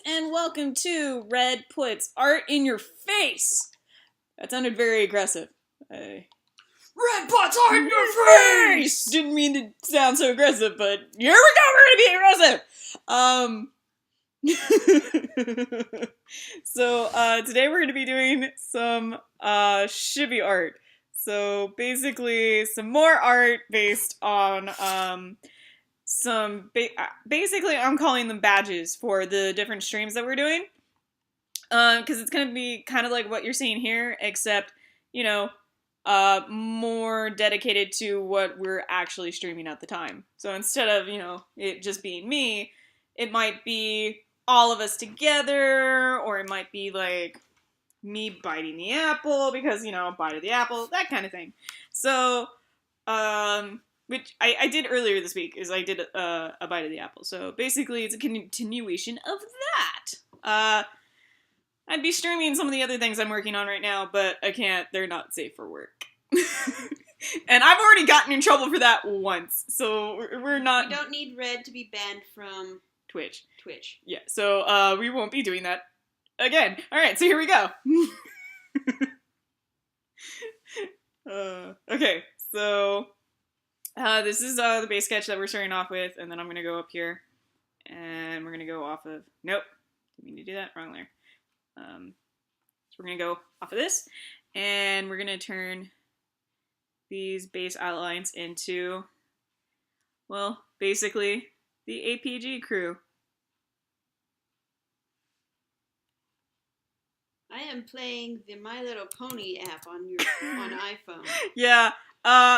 and welcome to Red Puts Art in Your Face. That sounded very aggressive. Red Puts Art in Your Face! Didn't mean to sound so aggressive, but here we go, we're gonna be aggressive! So, today we're gonna be doing some, chibi art. So, basically, some more art based on, basically I'm calling them badges for the different streams that we're doing. Because it's going to be kind of like what you're seeing here, except, you know, more dedicated to what we're actually streaming at the time. So instead of, you know, it just being me, it might be all of us together, or it might be like me biting the apple because, you know, bite of the apple, that kind of thing. So, which I did earlier this week, is I did a bite of the apple. So basically it's a continuation of that. I'd be streaming some of the other things I'm working on right now, but I can't, they're not safe for work. And I've already gotten in trouble for that once, so we're not... We don't need Red to be banned from... Twitch. Yeah, so we won't be doing that again. Alright, so here we go. Okay, so... this is the base sketch that we're starting off with, and then I'm going to go up here, and we're going to go off of... Nope, didn't mean to do that, wrong layer. So we're going to go off of this, and we're going to turn these base outlines into, well, basically, the APG crew. I am playing the My Little Pony app on iPhone. Yeah,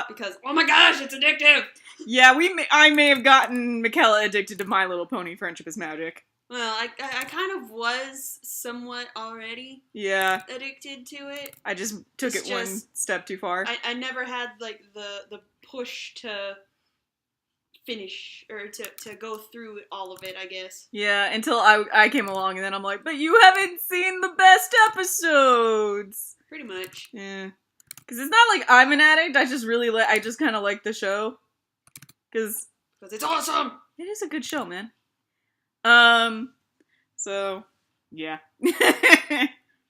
because, oh my gosh, it's addictive! Yeah, I may have gotten Mikella addicted to My Little Pony Friendship is Magic. Well, I kind of was somewhat already addicted to it. I just took it one step too far. I never had, like, the push to finish, or to go through all of it, I guess. Yeah, until I came along, and then I'm like, but you haven't seen the best episodes! Pretty much. Yeah. Because it's not like I'm an addict, I just kind of like the show. Because it's awesome! It is a good show, man. So, yeah.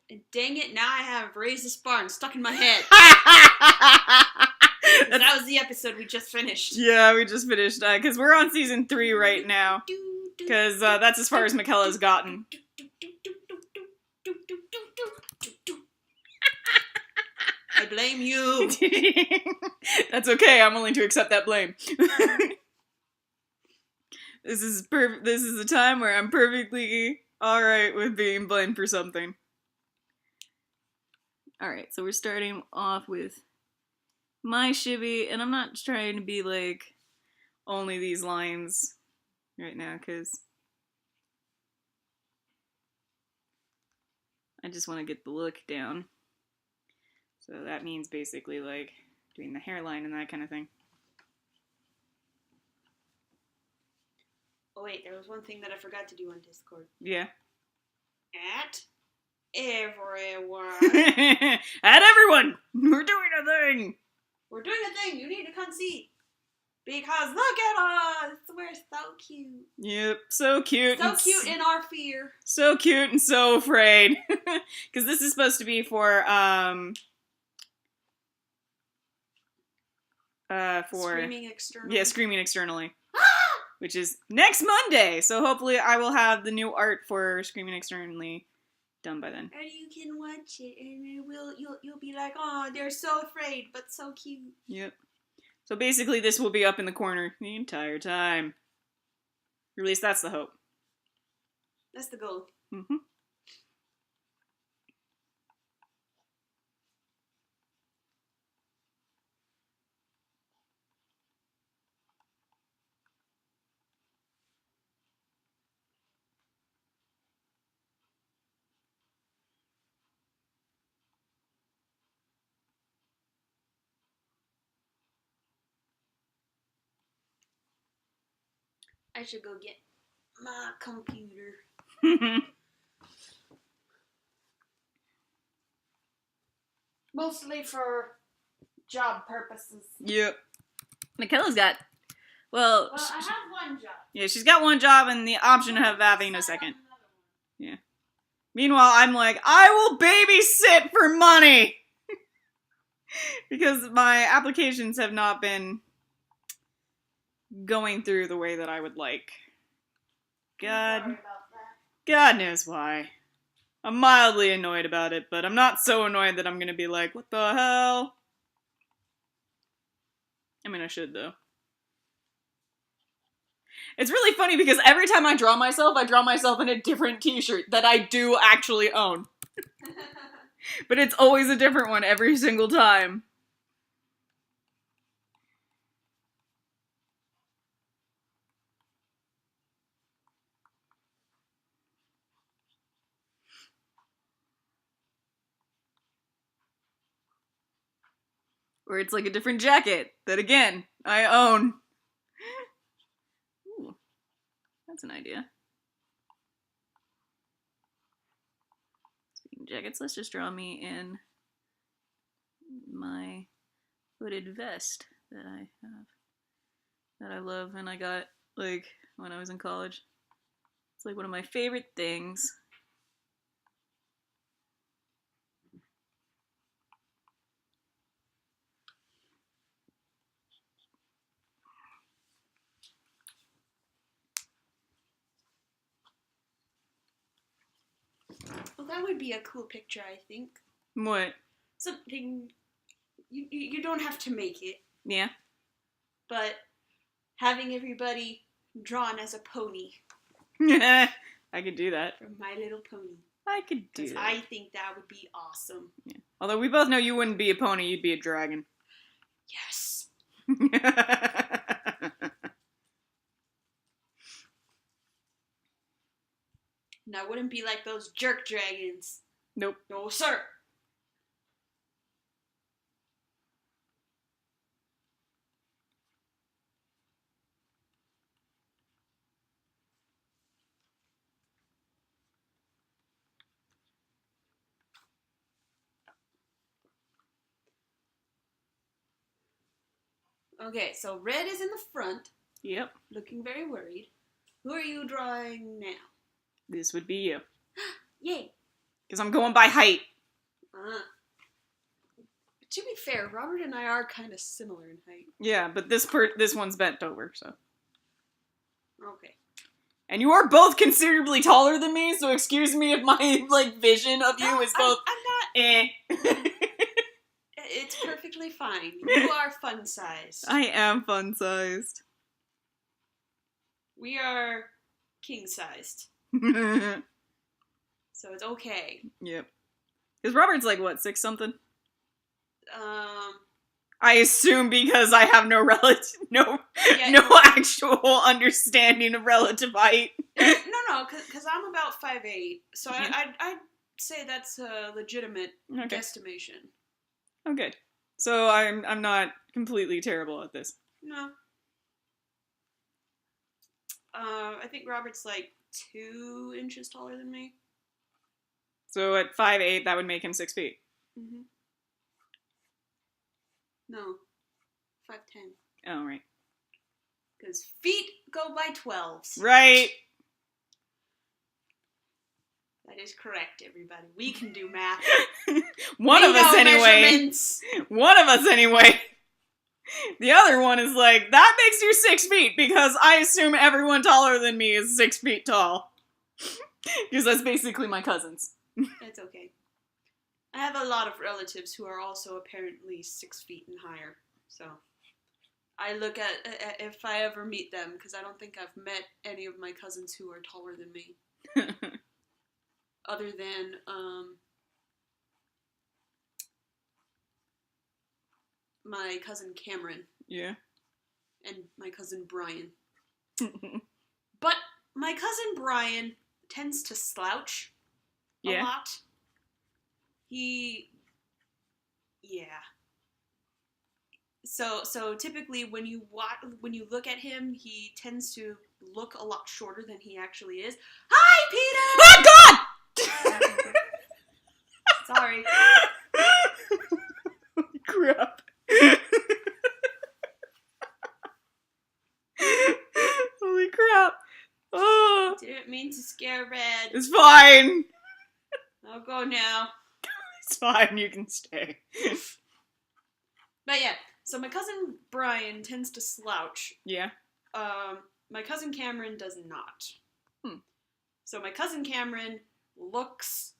And dang it, now I have Raise the Spartan stuck in my head. That was the episode we just finished. Yeah, we just finished, because we're on season 3 right now. Because, that's as far as Mikella's gotten. I blame you. That's okay, I'm willing to accept that blame. This is a time where I'm perfectly alright with being blamed for something. Alright, so we're starting off with my chibi, and I'm not trying to be like only these lines right now, because I just want to get the look down. So that means basically like doing the hairline and that kind of thing. Oh wait, there was one thing that I forgot to do on Discord. Yeah. At everyone. At everyone! We're doing a thing! We're doing a thing! You need to come see! Because look at us! We're so cute. Yep, so cute. So cute in our fear. So cute and so afraid. Because this is supposed to be for, Screaming externally. Yeah, Screaming Externally. Which is next Monday! So hopefully I will have the new art for Screaming Externally done by then. And you can watch it, and you'll be like, oh, they're so afraid, but so cute. Yep. So basically this will be up in the corner the entire time. Or at least that's the hope. That's the goal. Mm-hmm. I should go get my computer. Mostly for job purposes. Yep. Mikella's got, well, I have one job. Yeah, she's got one job and the option of having a second. Meanwhile, I'm like, I will babysit for money! Because my applications have not been going through the way that I would like. God knows why. I'm mildly annoyed about it, but I'm not so annoyed that I'm gonna be like, what the hell? I mean, I should, though. It's really funny because every time I draw myself in a different t-shirt that I do actually own. But it's always a different one every single time. Or it's like a different jacket that, again, I own. Ooh, that's an idea. Speaking of jackets, let's just draw me in my hooded vest that I have. That I love and I got, like, when I was in college. It's like one of my favorite things. Well, that would be a cool picture, I think. What? Something... You don't have to make it. Yeah? But having everybody drawn as a pony. I could do that. From My Little Pony. I could do that. I think that would be awesome. Yeah. Although we both know you wouldn't be a pony, you'd be a dragon. Yes. And I wouldn't be like those jerk dragons. Nope. No, sir. Okay, so red is in the front. Yep. Looking very worried. Who are you drawing now? This would be you. Yay. Because I'm going by height. To be fair, Robert and I are kind of similar in height. Yeah, but this one's bent over, so. Okay. And you are both considerably taller than me, so excuse me if my, like, vision of you is both... I'm not... It's perfectly fine. You are fun-sized. I am fun-sized. We are king-sized. So it's okay. Yep. Because Robert's like, what, 6-something? I assume because I have no no actual understanding of relative height. No, because I'm about 5'8", so I'd say that's a legitimate guesstimation. Oh, good. So I'm not completely terrible at this. No. I think Robert's like 2 inches taller than me. So at 5'8", that would make him 6 feet. Mm-hmm. No. 5'10". Oh, right. Because feet go by 12s. Right. That is correct, everybody. We can do math. One of us anyway. The other one is like, that makes you 6 feet because I assume everyone taller than me is 6 feet tall. Because that's basically my cousins. It's okay. I have a lot of relatives who are also apparently 6 feet and higher. So I look at if I ever meet them, because I don't think I've met any of my cousins who are taller than me. Other than, my cousin Cameron. Yeah. And my cousin Brian. But my cousin Brian tends to slouch a lot. So typically when you look at him, he tends to look a lot shorter than he actually is. Hi, Peter! Oh, God! Sorry. Holy crap. Holy crap. Oh. Didn't mean to scare Red. It's fine. I'll go now. It's fine, you can stay. But yeah, so my cousin Brian tends to slouch. Yeah. My cousin Cameron does not. Hmm. So my cousin Cameron looks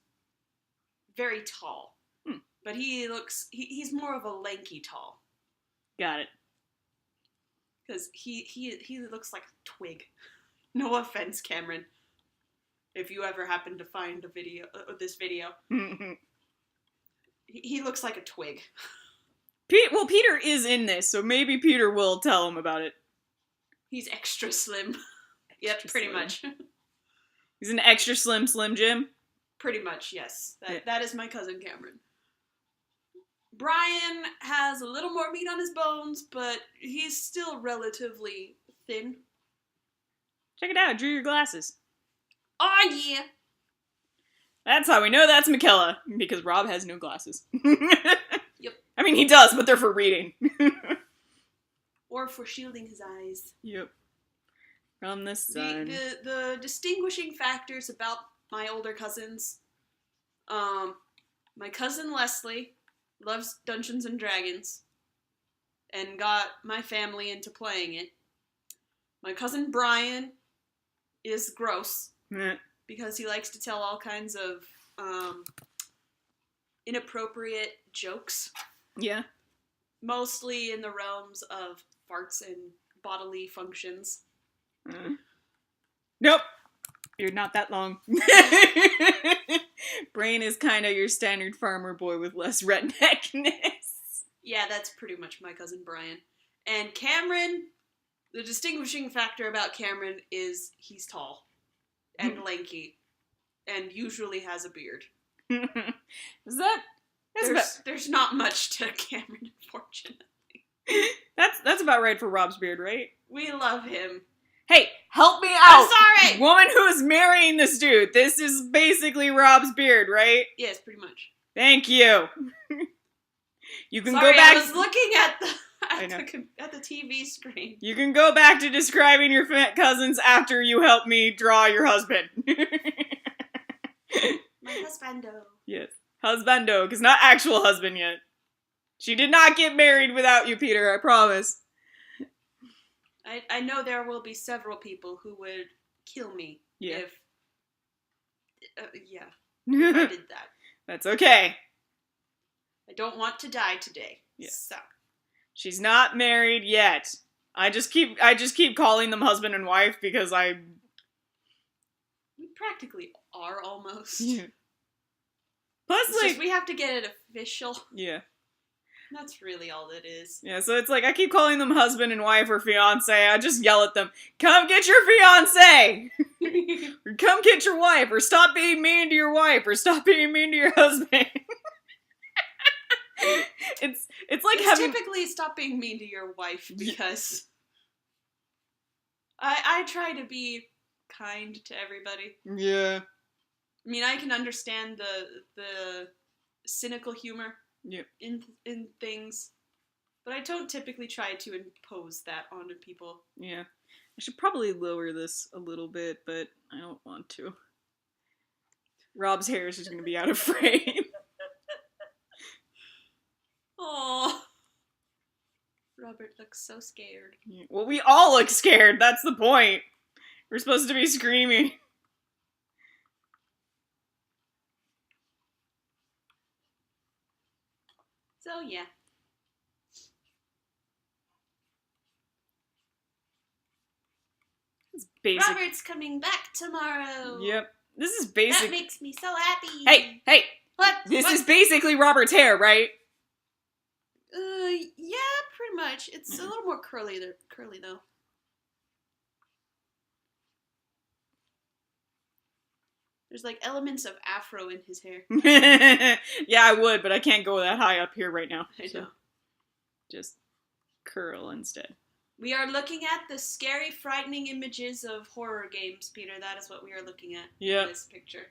very tall. Hmm. But he's more of a lanky tall. Got it. Because he looks like a twig. No offense, Cameron. If you ever happen to find this video. He looks like a twig. Well, Peter is in this, so maybe Peter will tell him about it. He's extra slim. Yep, pretty much. He's an extra slim Jim? Pretty much, yes. That is my cousin Cameron. Brian has a little more meat on his bones, but he's still relatively thin. Check it out, drew your glasses. Oh, yeah! That's how we know that's Mikella, because Rob has no glasses. Yep. I mean, he does, but they're for reading. Or for shielding his eyes. Yep. From the sun. The distinguishing factors about my older cousins. My cousin Leslie loves Dungeons and Dragons and got my family into playing it. My cousin Brian is gross because he likes to tell all kinds of inappropriate jokes. Yeah. Mostly in the realms of farts and bodily functions. Nope. You're not that long. Brain is kind of your standard farmer boy with less redneckness. Yeah, that's pretty much my cousin Brian. And Cameron, the distinguishing factor about Cameron is he's tall and lanky and usually has a beard. Is that... There's not much to Cameron, unfortunately. That's about right for Rob's beard, right? We love him. Hey, help me out! I'm sorry! Woman who's marrying this dude. This is basically Rob's beard, right? Yes, pretty much. Thank you. You can Sorry, go back... I was looking at the TV screen. You can go back to describing your cousins after you help me draw your husband. My husbando. Yes. Husbando, because not actual husband yet. She did not get married without you, Peter, I promise. I know there will be several people who would kill me if I did that. That's okay. I don't want to die today. Yeah. So. She's not married yet. I just keep calling them husband and wife because We practically are almost. Yeah. Plus, it's just we have to get it official. Yeah. That's really all it is. Yeah, so it's like, I keep calling them husband and wife or fiance. I just yell at them, come get your fiance! Or come get your wife, or stop being mean to your wife, or stop being mean to your husband. It's like having... typically stop being mean to your wife, because I try to be kind to everybody. Yeah. I mean, I can understand the cynical humor in things, but I don't typically try to impose that onto people. Yeah. I should probably lower this a little bit, but I don't want to. Rob's hair is just going to be out of frame. Oh, Robert looks so scared. Yeah. Well, we all look scared. That's the point. We're supposed to be screaming. So, yeah. It's basic. Robert's coming back tomorrow. Yep. This is basic. That makes me so happy. Hey! What? This is basically Robert's hair, right? Yeah, pretty much. It's a little more curly though. There's like elements of afro in his hair. Yeah, I would, but I can't go that high up here right now. I know. Just curl instead. We are looking at the scary, frightening images of horror games, Peter. That is what we are looking at in this picture.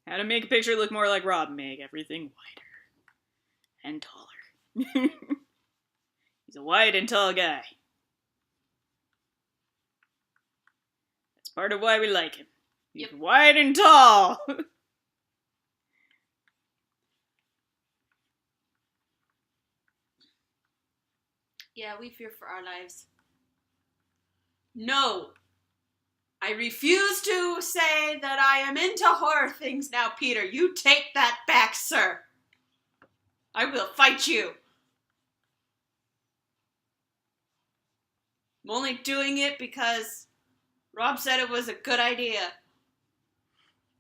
How to make a picture look more like Rob. Make everything wider and taller. a white and tall guy. That's part of why we like him. He's white and tall. Yeah, we fear for our lives. No! I refuse to say that I am into horror things now, Peter. You take that back, sir. I will fight you. I'm only doing it because Rob said it was a good idea.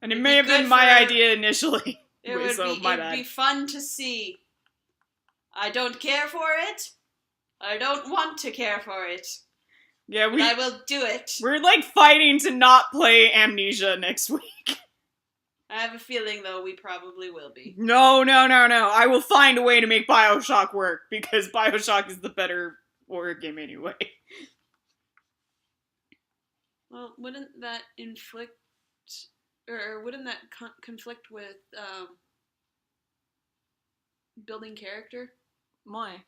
And it may have been my idea initially. It would be fun to see. I don't care for it. I don't want to care for it. Yeah, I will do it. We're like fighting to not play Amnesia next week. I have a feeling, though, we probably will be. No. I will find a way to make BioShock work, because BioShock is the better horror game anyway. Well, wouldn't that inflict, or wouldn't that conflict with building character? Why?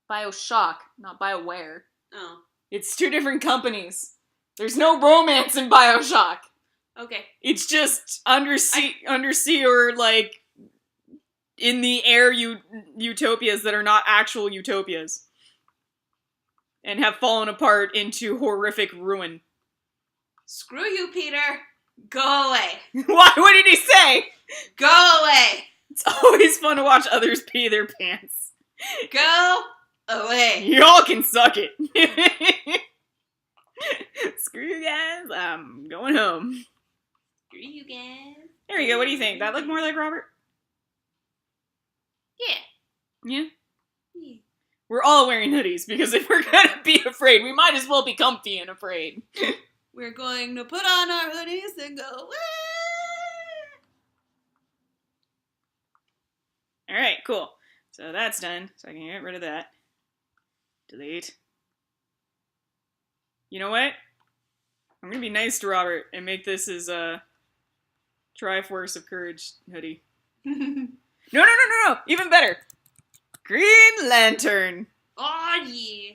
BioShock, not BioWare. Oh. It's two different companies. There's no romance in BioShock. Okay. It's just undersea or, like, in the air utopias that are not actual utopias. And have fallen apart into horrific ruin. Screw you, Peter. Go away. Why? What did he say? Go away. It's always fun to watch others pee their pants. Go away. Y'all can suck it. Screw you guys. I'm going home. Screw you guys. There you go. What do you think? That look more like Robert? Yeah. Yeah? We're all wearing hoodies, because if we're gonna be afraid, we might as well be comfy and afraid. We're going to put on our hoodies and go, Alright, cool. So that's done, so I can get rid of that. Delete. You know what? I'm gonna be nice to Robert and make this his, Triforce of Courage hoodie. No! Even better! Green Lantern! Oh, yeah.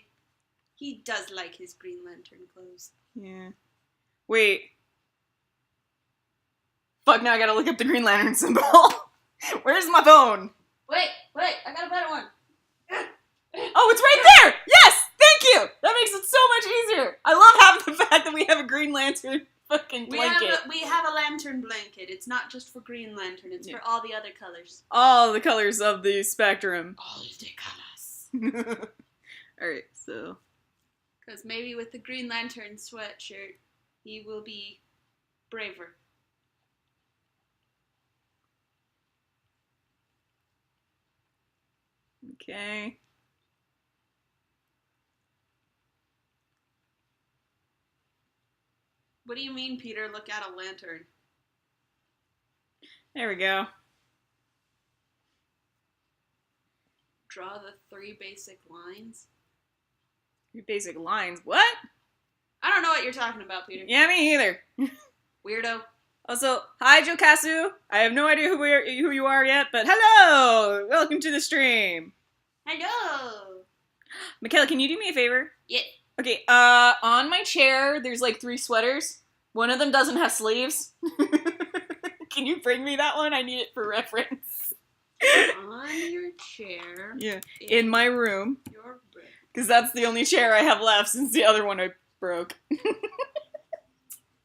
He does like his Green Lantern clothes. Yeah. Wait. Fuck, now I gotta look up the Green Lantern symbol. Where's my phone? Wait, I got a better one. Oh, it's right there! Yes! Thank you! That makes it so much easier! I love having the fact that we have a Green Lantern fucking blanket. We have a lantern blanket. It's not just for Green Lantern, it's for all the other colors. All the colors of the spectrum. All the colors. Alright, so... Because maybe with the Green Lantern sweatshirt, he will be braver. Okay. What do you mean, Peter? Look at a lantern. There we go. Draw the 3 basic lines. 3 basic lines? What? I don't know what you're talking about, Peter. Yeah, me either. Weirdo. Also, hi, Jokasu. I have no idea who you are yet, but hello! Welcome to the stream. Hello! Mikella, can you do me a favor? Yeah. Okay, on my chair, there's like 3 sweaters. One of them doesn't have sleeves. Can you bring me that one? I need it for reference. On your chair. Yeah, in my room. Your room. Because that's the only chair I have left since the other one I broke. It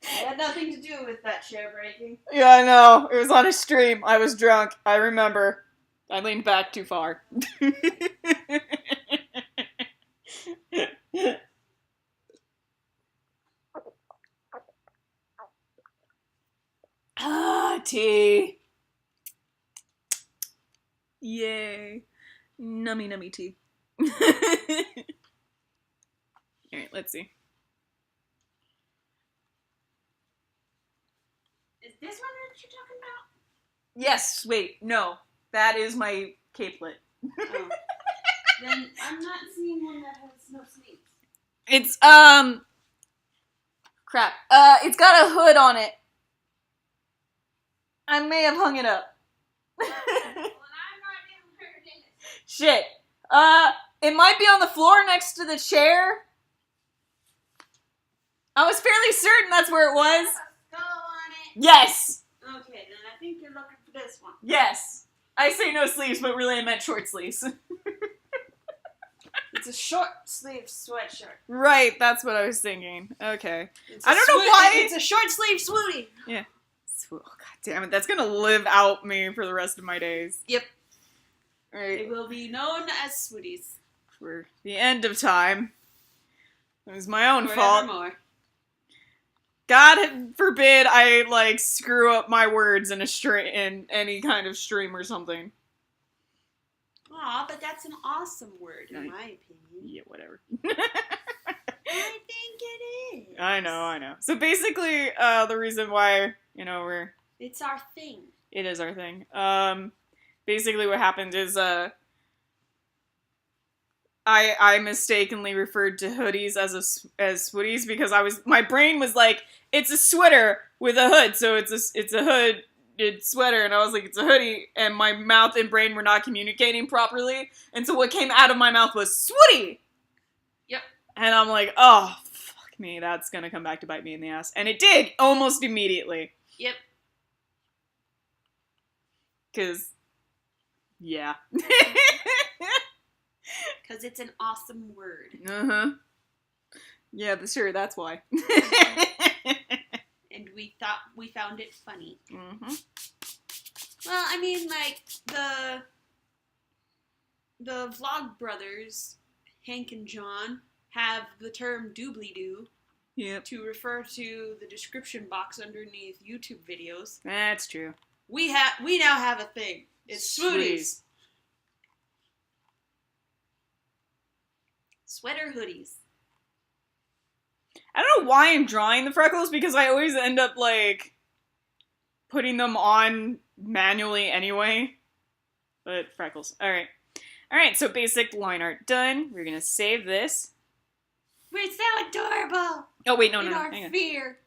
had nothing to do with that chair breaking. Yeah, I know. It was on a stream. I was drunk. I remember. I leaned back too far. Ah, tea. Yay. Nummy tea. Alright, let's see. Is this one that you're talking about? Yes, wait, no. That is my capelet. Oh. Then I'm not seeing one that has no sleeves. It's, crap. It's got a hood on it. I may have hung it up. Well, I'm not even heard it. Shit. It might be on the floor next to the chair. I was fairly certain that's where it was. Go on it. Yes! Okay, then I think you're looking for this one. Yes. I say no sleeves, but really I meant short sleeves. It's a short sleeve sweatshirt. Right, that's what I was thinking. Okay. It's I don't know why. It's a short sleeve swootie. Yeah. Oh, God damn it. That's gonna live out me for the rest of my days. Yep. Right. They will be known as swooties. For the end of time. It was my own fault. Forevermore. God forbid I, like, screw up my words in in any kind of stream or something. Aw, but that's an awesome word, in my opinion. Yeah, whatever. I think it is. I know. So basically, the reason why, It's our thing. It is our thing. Basically what happened is, I mistakenly referred to hoodies as swooties because my brain was like, it's a sweater with a hood, so it's a hood, it's sweater, and I was like, it's a hoodie, and my mouth and brain were not communicating properly, and so what came out of my mouth was swootie! Yep. And I'm like, oh, fuck me, that's gonna come back to bite me in the ass. And it did, almost immediately. Yep. 'Cause, yeah. Because it's an awesome word. Uh-huh. Yeah, sure, that's why. And we thought we found it funny. Mm-hmm. Well, I mean, like, the Vlog brothers, Hank and John, have the term doobly-doo Yep. to refer to the description box underneath YouTube videos. That's true. We now have a thing. It's swooties. Sweater hoodies. I don't know why I'm drawing the freckles, because I always end up, like, putting them on manually anyway. But freckles. Alright. Alright, so basic line art done. We're gonna save this. We're so adorable! Oh, wait, no, in our hang on. fear.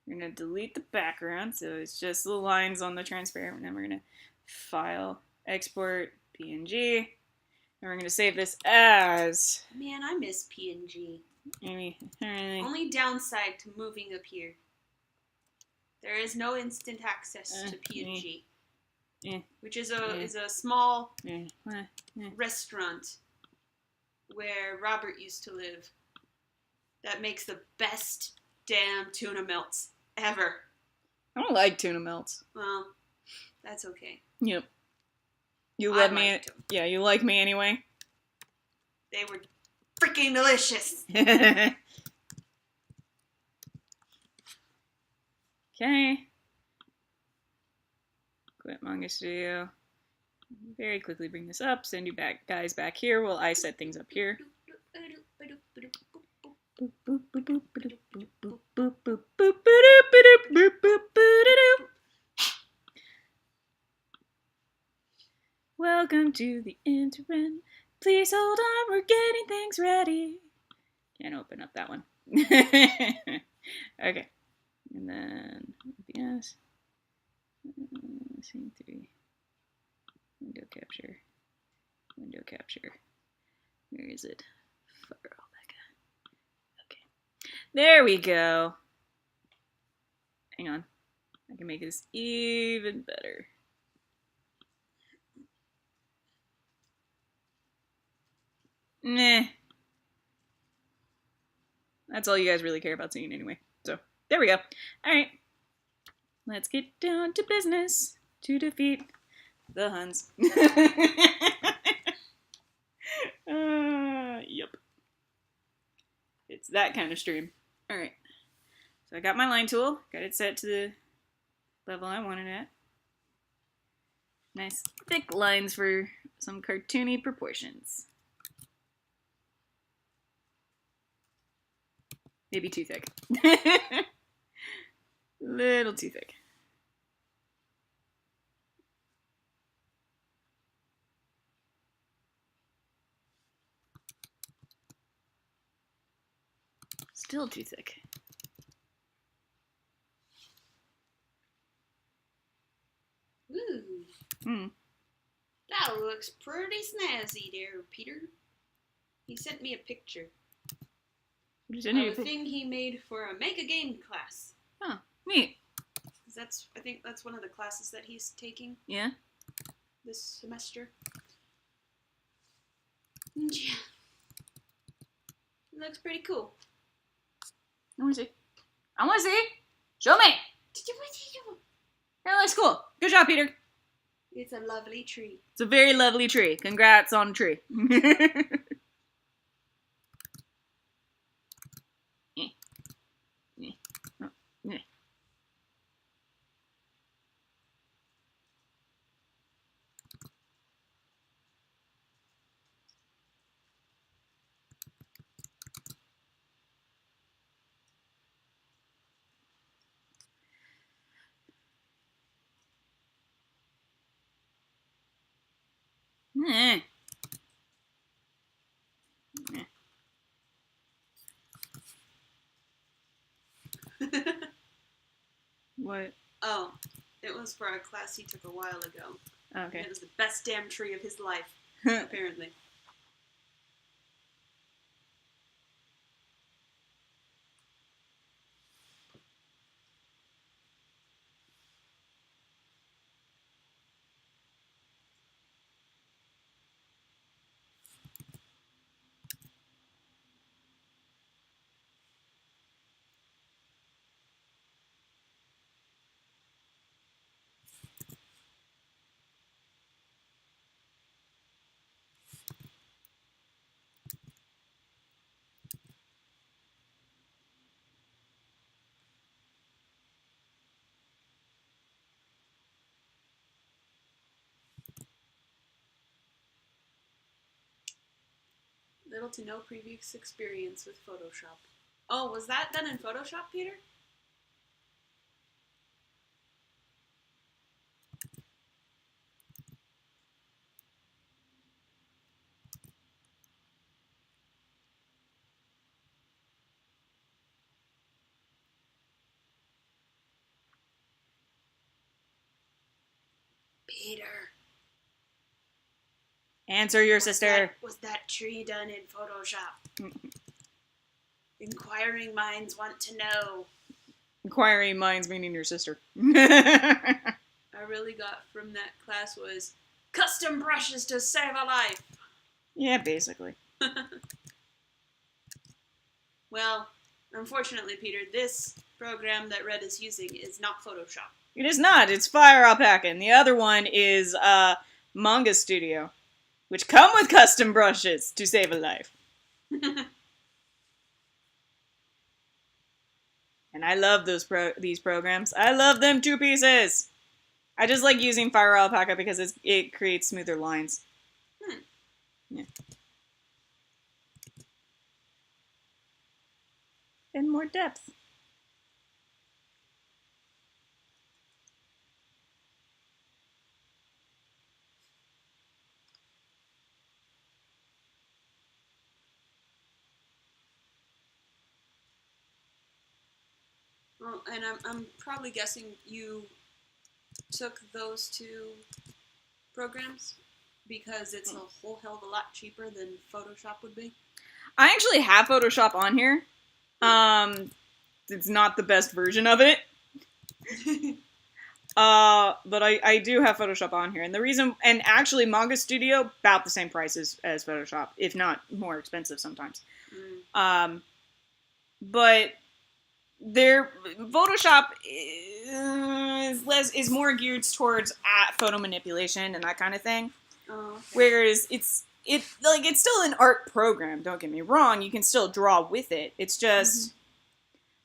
We're gonna delete the background, so it's just the lines on the transparent, and then we're gonna file, export, PNG, and we're gonna save this as... Man, I miss PNG. Alright. Only downside to moving up here. There is no instant access to PNG. Which is a small restaurant where Robert used to live that makes the best damn tuna melts ever. I don't like tuna melts. Well, that's okay. Yep. You love me. liked 'em. Yeah, you like me anyway. They were freaking delicious. Okay. Quit Manga Studio. Very quickly bring this up. Send you guys back here while I set things up here. Welcome to the interim. Please hold on, we're getting things ready. Can't open up that one. Okay. And then, yes. Scene 3. Window capture. Window capture. Where is it? Fire all back. Okay. There we go. Hang on. I can make this even better. Nah. That's all you guys really care about seeing anyway. So, there we go. Alright. Let's get down to business to defeat the Huns. Yep. It's that kind of stream. Alright. So I got my line tool. Got it set to the level I wanted at. Nice thick lines for some cartoony proportions. Maybe too thick. Little too thick. Still too thick. Ooh. That looks pretty snazzy there, Peter. He sent me a picture Of of a thing he made for a Make a Game class. Oh, neat. I think that's one of the classes that he's taking. Yeah. This semester. And yeah. It looks pretty cool. I want to see. I want to see. Show me. It looks cool. Good job, Peter. It's a lovely tree. It's a very lovely tree. Congrats on the tree. What? Oh, it was for a class he took a while ago. Okay. It was the best damn tree of his life, apparently. Little to no previous experience with Photoshop. Oh, was that done in Photoshop, Peter? Peter. Answer your sister. Was that tree done in Photoshop? Inquiring minds want to know. Inquiring minds meaning your sister. I really got from that class was custom brushes to save a life. Yeah, basically. Well, unfortunately, Peter, this program that Red is using is not Photoshop. It is not. It's Fire Alpaca. And the other one is Manga Studio, which come with custom brushes to save a life. And I love these programs. I love them to pieces. I just like using Fire Alpaca because it creates smoother lines. Yeah. And more depth. Well, and I'm probably guessing you took those two programs because it's a whole hell of a lot cheaper than Photoshop would be. I actually have Photoshop on here. It's not the best version of it. But I do have Photoshop on here. And the reason, and actually Manga Studio, about the same price as Photoshop, if not more expensive sometimes. But Photoshop is more geared towards photo manipulation and that kind of thing. Oh, okay. Whereas it's still an art program, don't get me wrong, you can still draw with it. It's just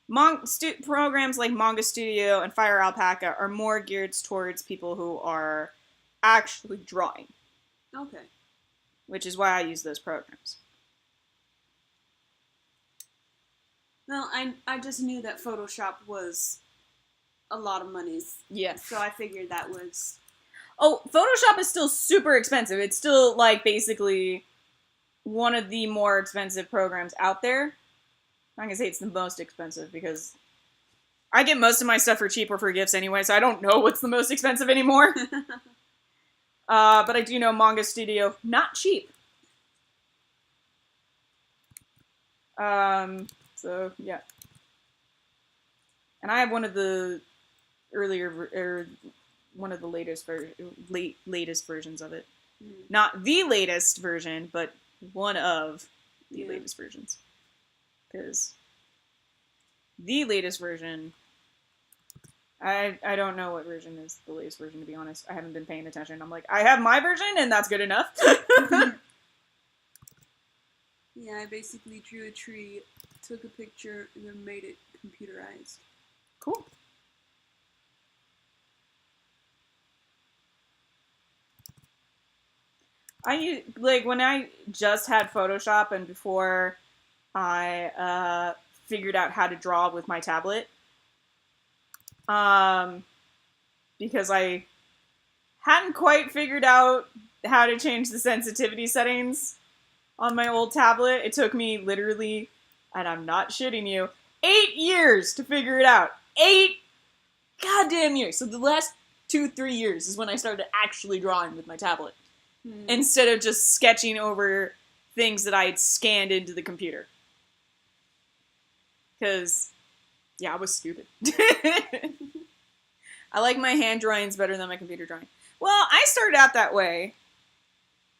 programs like Manga Studio and Fire Alpaca are more geared towards people who are actually drawing. Okay. Which is why I use those programs. Well, I just knew that Photoshop was a lot of money. Yeah. So I figured that was... Oh, Photoshop is still super expensive. It's still, like, basically one of the more expensive programs out there. I'm gonna say it's the most expensive because I get most of my stuff for cheap or for gifts anyway, so I don't know what's the most expensive anymore. But I do know Manga Studio, not cheap. So yeah. And I have one of the one of the latest versions of it. Not the latest version, but one of the latest versions. Because the latest version, I don't know what version is the latest version, to be honest. I haven't been paying attention. I'm like, I have my version, and that's good enough. Yeah, I basically drew a tree, took a picture, and then made it computerized. Cool. When I just had Photoshop and before I figured out how to draw with my tablet, because I hadn't quite figured out how to change the sensitivity settings on my old tablet. It took me literally, and I'm not shitting you, 8 years to figure it out. 8 goddamn years. So the last 2-3 years is when I started actually drawing with my tablet. Instead of just sketching over things that I had scanned into the computer. Because, yeah, I was stupid. I like my hand drawings better than my computer drawing. Well, I started out that way,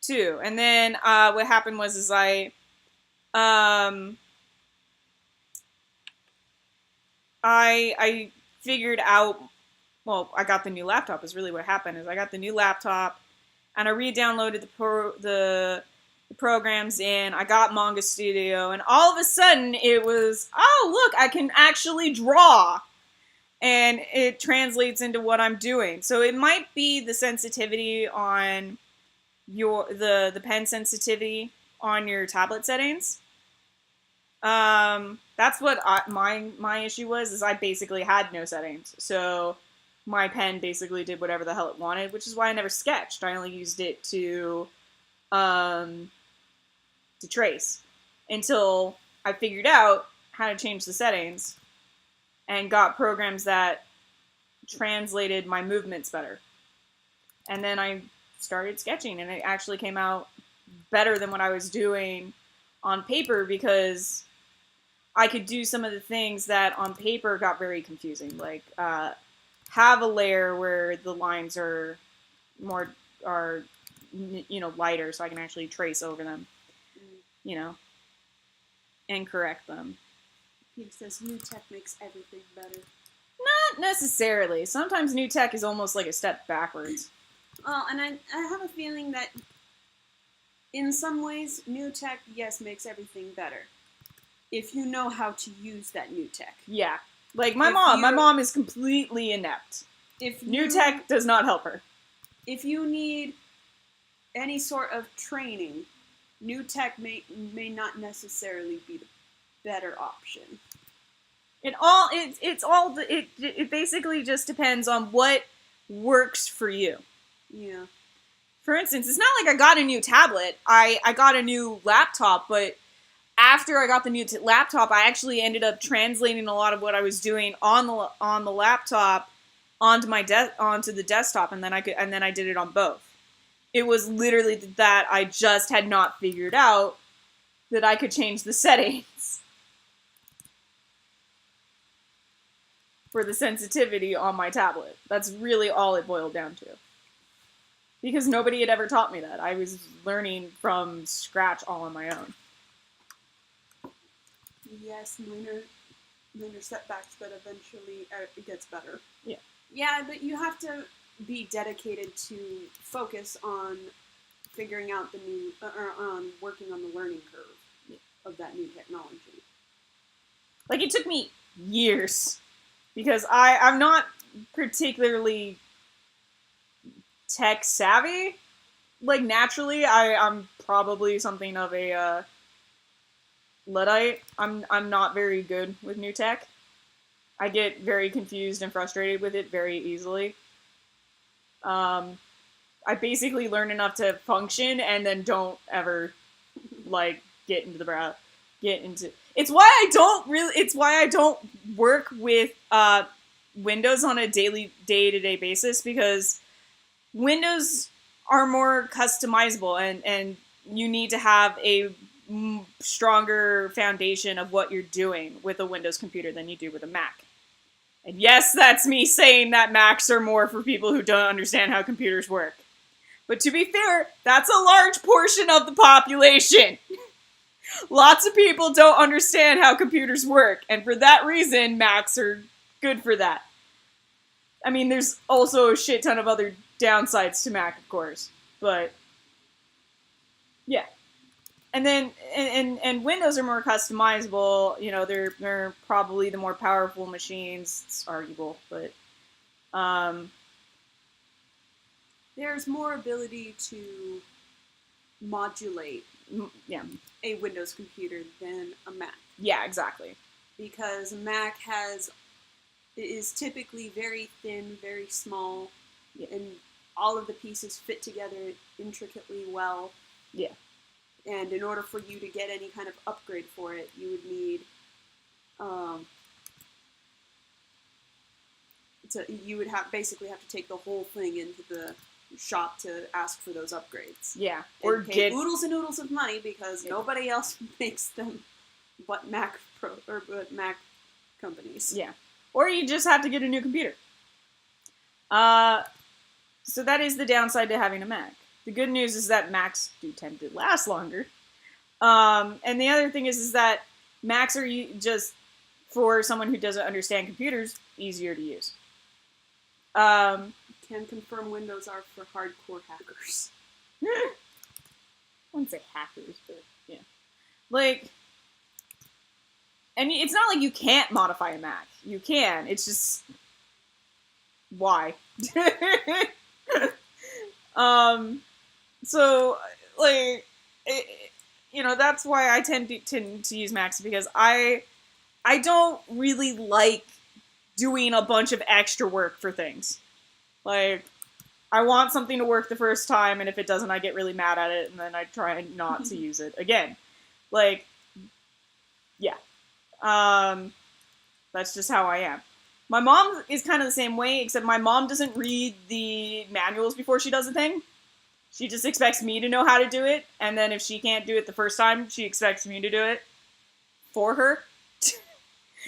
too. And then what happened was I figured out, well, I got the new laptop is really what happened. Is I got the new laptop, and I re-downloaded the programs in. I got Manga Studio, and all of a sudden it was, oh, look, I can actually draw. And it translates into what I'm doing. So it might be the sensitivity on the pen sensitivity on your tablet settings. That's what my issue was, is I basically had no settings. So my pen basically did whatever the hell it wanted, which is why I never sketched. I only used it to trace until I figured out how to change the settings and got programs that translated my movements better. And then I started sketching, and it actually came out better than what I was doing on paper, because I could do some of the things that on paper got very confusing, like have a layer where the lines are lighter, so I can actually trace over them, and correct them. He says new tech makes everything better. Not necessarily. Sometimes new tech is almost like a step backwards. Well, and I have a feeling that in some ways, new tech, yes, makes everything better. If you know how to use that new tech. Yeah. Like my mom is completely inept. New tech does not help her. If you need any sort of training, new tech may not necessarily be the better option. It basically just depends on what works for you. Yeah. For instance, it's not like I got a new tablet. I got a new laptop, but after I got the new laptop, I actually ended up translating a lot of what I was doing on the laptop onto the desktop, and then I did it on both. It was literally that I just had not figured out that I could change the settings for the sensitivity on my tablet. That's really all it boiled down to. Because nobody had ever taught me that. I was learning from scratch all on my own. Yes, minor setbacks, but eventually it gets better. Yeah. Yeah, but you have to be dedicated to focus on figuring out the new, on working on the learning curve of that new technology. Like, it took me years, because I'm not particularly tech savvy. Like, naturally, I'm probably something of a Luddite. I'm not very good with new tech. I get very confused and frustrated with it very easily. I basically learn enough to function and then don't ever get into. It's why I don't work with Windows on a day-to-day basis, because Windows are more customizable, and you need to have a stronger foundation of what you're doing with a Windows computer than you do with a Mac. And yes, that's me saying that Macs are more for people who don't understand how computers work. But to be fair, that's a large portion of the population. Lots of people don't understand how computers work, and for that reason, Macs are good for that. I mean, there's also a shit ton of other downsides to Mac, of course, but yeah. And then, and Windows are more customizable. You know, they're probably the more powerful machines. It's arguable, but there's more ability to modulate a Windows computer than a Mac. Yeah, exactly. Because a Mac is typically very thin, very small, and all of the pieces fit together intricately well. Yeah. And in order for you to get any kind of upgrade for it, you would need you would basically have to take the whole thing into the shop to ask for those upgrades. Yeah. Or pay oodles and oodles of money because nobody else makes them but Mac companies. Yeah. Or you just have to get a new computer. So that is the downside to having a Mac. The good news is that Macs do tend to last longer. And the other thing is that Macs are just, for someone who doesn't understand computers, easier to use. Can confirm Windows are for hardcore hackers. I wouldn't say hackers, but yeah. Like, and it's not like you can't modify a Mac. You can. It's just, why? So, like, that's why I tend to use Macs, because I don't really like doing a bunch of extra work for things. Like, I want something to work the first time, and if it doesn't, I get really mad at it, and then I try not to use it again. Like, yeah. That's just how I am. My mom is kind of the same way, except my mom doesn't read the manuals before she does a thing. She just expects me to know how to do it, and then if she can't do it the first time, she expects me to do it for her.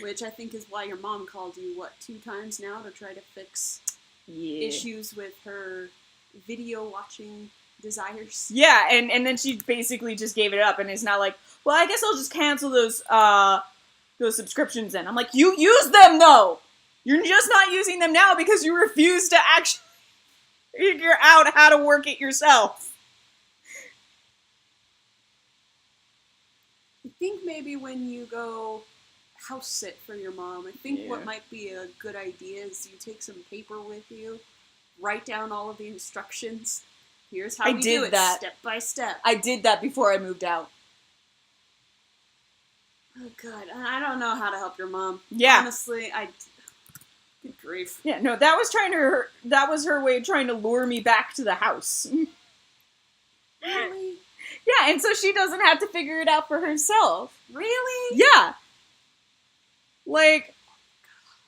Which I think is why your mom called you, 2 times now to try to fix issues with her video watching desires? Yeah, and then she basically just gave it up and is now like, well, I guess I'll just cancel those subscriptions then. I'm like, you use them though! You're just not using them now because you refuse to actually figure out how to work it yourself. I think maybe when you go house sit for your mom, I think what might be a good idea is you take some paper with you, write down all of the instructions. Here's how we do it, step by step. I did that before I moved out. Oh, God. I don't know how to help your mom. Yeah. Honestly, good grief. Yeah, no, that was her way of trying to lure me back to the house. Really? Yeah, and so she doesn't have to figure it out for herself. Really? Yeah. Like,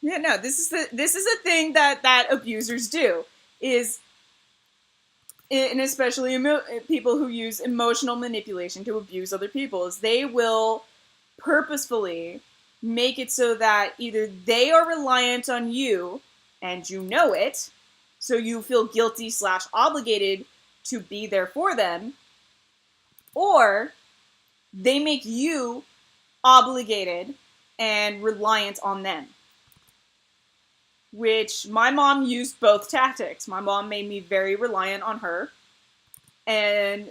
yeah, no, this is a thing that abusers do, and especially people who use emotional manipulation to abuse other people, is they will purposefully make it so that either they are reliant on you, and you know it, so you feel guilty / obligated to be there for them, or they make you obligated and reliant on them. Which, my mom used both tactics. My mom made me very reliant on her, and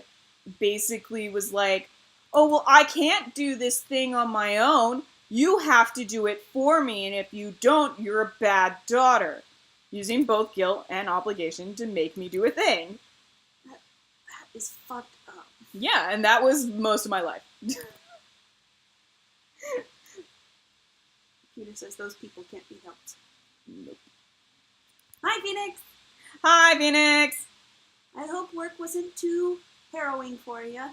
basically was like, oh, well, I can't do this thing on my own. You have to do it for me, and if you don't, you're a bad daughter. Using both guilt and obligation to make me do a thing. That is fucked up. Yeah, and that was most of my life. Peter says those people can't be helped. Nope. Hi, Phoenix! Hi, Phoenix! I hope work wasn't too harrowing for you.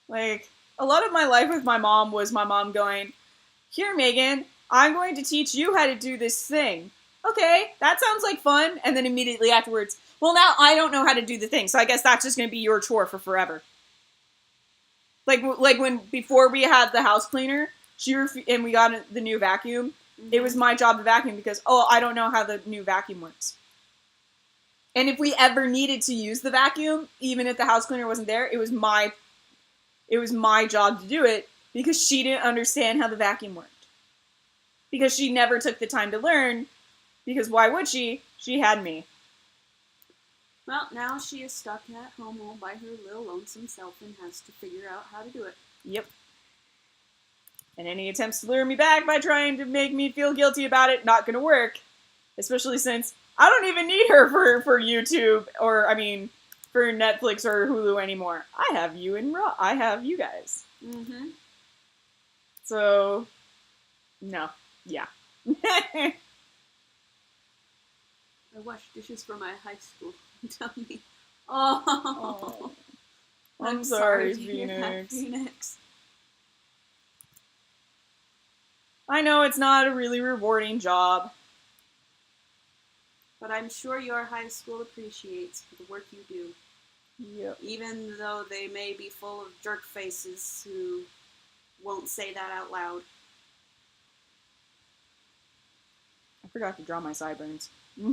Like, a lot of my life with my mom was my mom going, here, Megan, I'm going to teach you how to do this thing. okay, that sounds like fun. And then immediately afterwards, well, now I don't know how to do the thing, so I guess that's just going to be your chore for forever. Like when, before we had the house cleaner, and we got the new vacuum, it was my job to vacuum because, I don't know how the new vacuum works. And if we ever needed to use the vacuum, even if the house cleaner wasn't there, it was my job to do it because she didn't understand how the vacuum worked. Because she never took the time to learn, because why would she? She had me. Well, now she is stuck at home all by her little lonesome self and has to figure out how to do it. Yep. And any attempts to lure me back by trying to make me feel guilty about it, not gonna work. Especially since I don't even need her for YouTube, or, for Netflix or Hulu anymore. I have you I have you guys. Mm-hmm. So, no. Yeah. I wash dishes for my high school. Tell me. Oh. I'm sorry, Phoenix. Phoenix. I know it's not a really rewarding job. But I'm sure your high school appreciates the work you do. Yep. Even though they may be full of jerk faces who won't say that out loud. I forgot to draw my sideburns. There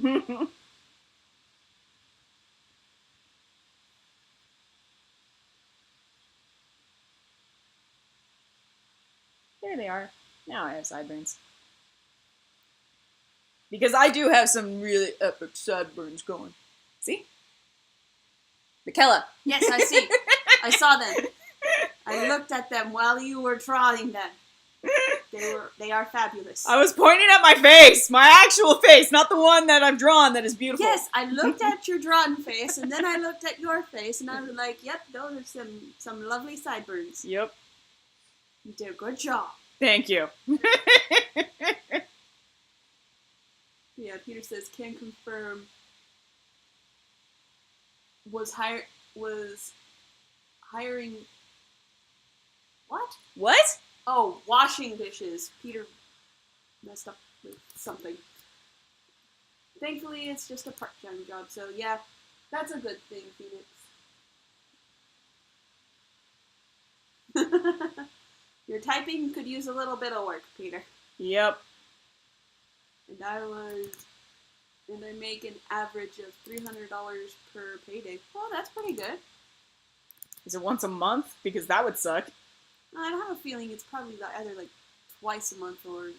they are. Now I have sideburns. Because I do have some really epic sideburns going. See? Mikella. Yes, I see. I saw them. I looked at them while you were drawing them. They are fabulous. I was pointing at my face! My actual face, not the one that I've drawn that is beautiful. Yes, I looked at your drawn face, and then I looked at your face, and I was like, yep, those are some lovely sideburns. Yep. You did a good job. Thank you. Yeah, Peter says, can confirm was hiring what? What? Oh, washing dishes. Peter messed up with something. Thankfully, it's just a part-time job, so yeah, that's a good thing, Phoenix. Your typing could use a little bit of work, Peter. Yep. And I make an average of $300 per payday. Well, that's pretty good. Is it once a month? Because that would suck. I have a feeling it's probably either like twice a month or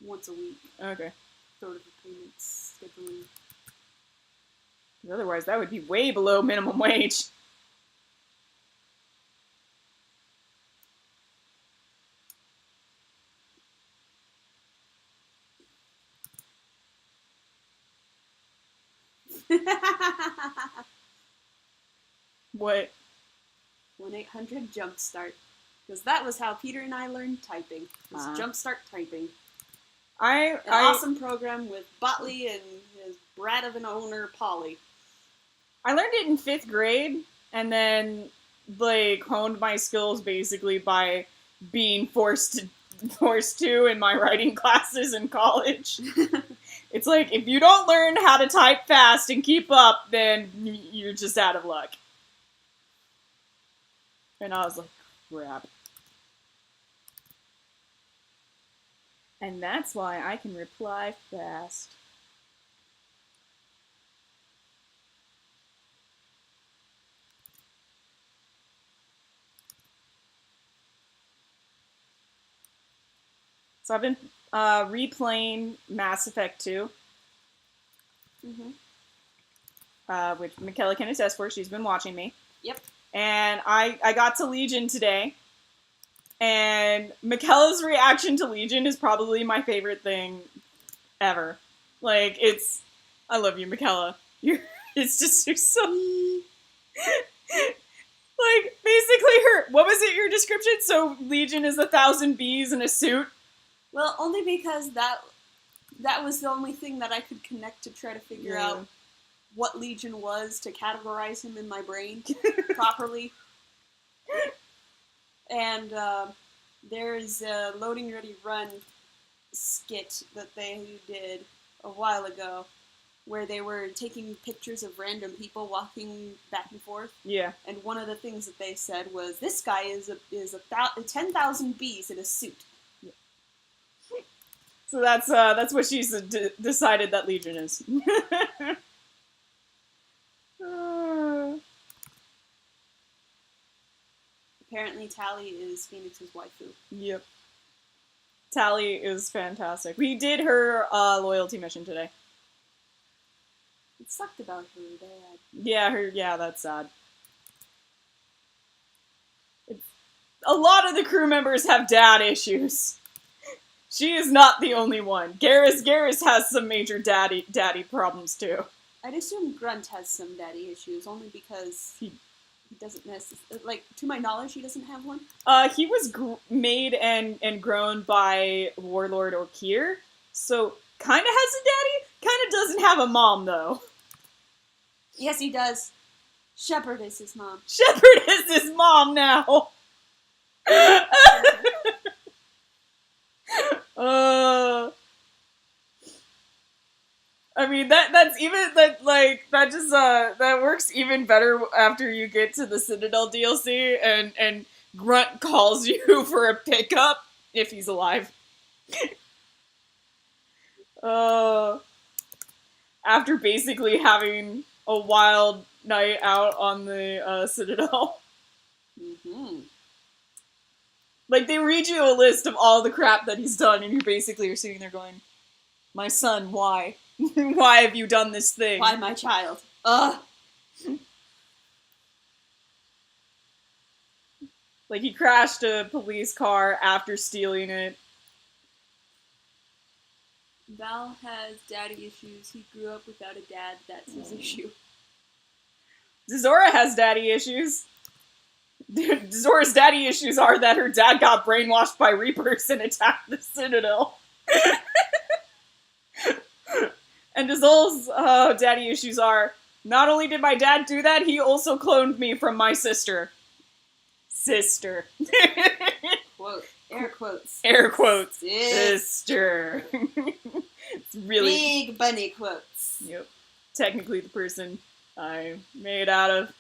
once a week. Okay. Sort of a payment scheduling. Otherwise, that would be way below minimum wage. What? 1-800-JUMPSTART. Because that was how Peter and I learned typing. Was Jumpstart Typing. An awesome program with Botley and his brat of an owner, Polly. I learned it in 5th grade, and then, honed my skills basically by being forced to in my writing classes in college. It's like, if you don't learn how to type fast and keep up, then you're just out of luck. And I was like, crap. And that's why I can reply fast. So I've been replaying Mass Effect 2. Mm-hmm. Which Mikella can attest for. She's been watching me. Yep. And I got to Legion today. And Mikella's reaction to Legion is probably my favorite thing ever. I love you, Mikella. You're so... basically what was it, your description? So Legion is 1,000 bees in a suit? Well, only because that was the only thing that I could connect to try to figure out what Legion was, to categorize him in my brain properly. And there's a Loading Ready Run skit that they did a while ago, where they were taking pictures of random people walking back and forth. Yeah. And one of the things that they said was, "This guy is 10,000 bees in a suit." So that's what she's decided that Legion is. Apparently, Tally is Phoenix's waifu. Yep. Tally is fantastic. We did her loyalty mission today. It sucked about her dad. Yeah, that's sad. A lot of the crew members have dad issues. She is not the only one. Garrus has some major daddy problems too. I'd assume Grunt has some daddy issues, only because he doesn't necessarily, to my knowledge, he doesn't have one. He was made and grown by Warlord Orkir, so kind of has a daddy, kind of doesn't have a mom, though. Yes, he does. Shepard is his mom. Shepard is his mom now! I mean, that works even better after you get to the Citadel DLC and Grunt calls you for a pickup if he's alive. After basically having a wild night out on the Citadel. Mm-hmm. Like, they read you a list of all the crap that he's done, and you basically are sitting there going, "My son, why? Why have you done this thing? Why my child? Ugh." Like, he crashed a police car after stealing it. Val has daddy issues. He grew up without a dad. That's his issue. Zora has daddy issues. Zora's daddy issues are that her dad got brainwashed by Reapers and attacked the Citadel. And Dazol's daddy issues are, not only did my dad do that, he also cloned me from my sister. Sister. Quote. Air quotes. Air quotes. Sister. It's really... Big bunny quotes. Yep. Technically the person I'm made out of.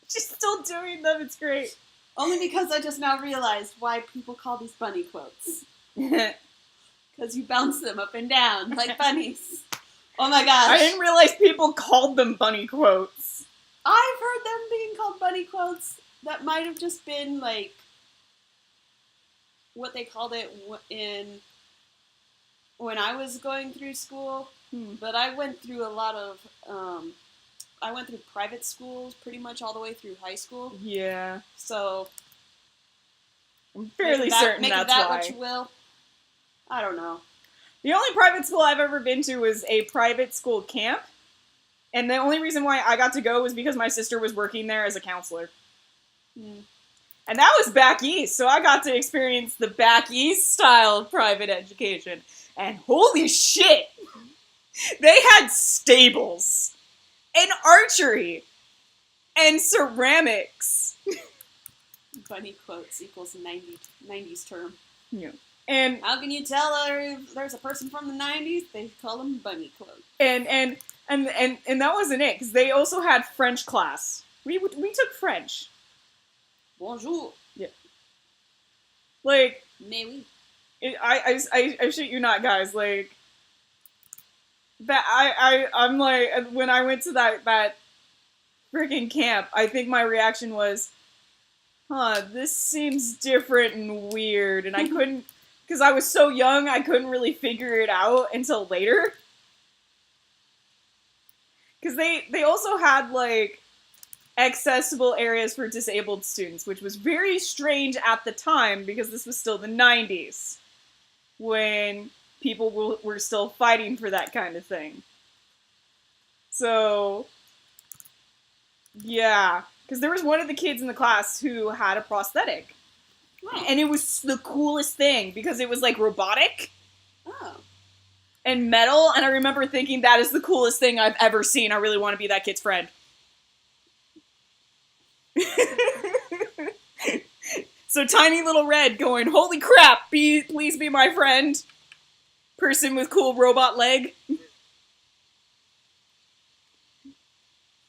She's still doing them, it's great. Only because I just now realized why people call these bunny quotes. Because you bounce them up and down like bunnies. Oh my gosh. I didn't realize people called them bunny quotes. I've heard them being called bunny quotes. That might have just been like what they called it when I was going through school. But I went through a lot of I went through private schools pretty much all the way through high school. Yeah. So I'm fairly certain make that's of that why. what you will. I don't know. The only private school I've ever been to was a private school camp. And the only reason why I got to go was because my sister was working there as a counselor. And that was back east, so I got to experience the back east style of private education. And holy shit! They had stables, and archery, and ceramics. Bunny quotes equals 90s term. Yeah. And how can you tell there's a person from the 90s? They call them bunny quotes. And that wasn't it, because they also had French class. We took French. Bonjour. Yeah. Like, Mais oui. I shit you not, guys. Like, that I'm like, when I went to that freaking camp, I think my reaction was, this seems different and weird, and I couldn't, because I was so young, I couldn't really figure it out until later. Because they also had, like, accessible areas for disabled students, which was very strange at the time, because this was still the 90s, when people were still fighting for that kind of thing. So, yeah. Because there was one of the kids in the class who had a prosthetic. Oh. And it was the coolest thing, because it was, like, robotic. Oh. And metal, and I remember thinking, that is the coolest thing I've ever seen. I really want to be that kid's friend. So Tiny Little Red going, holy crap, please be my friend. person with cool robot leg.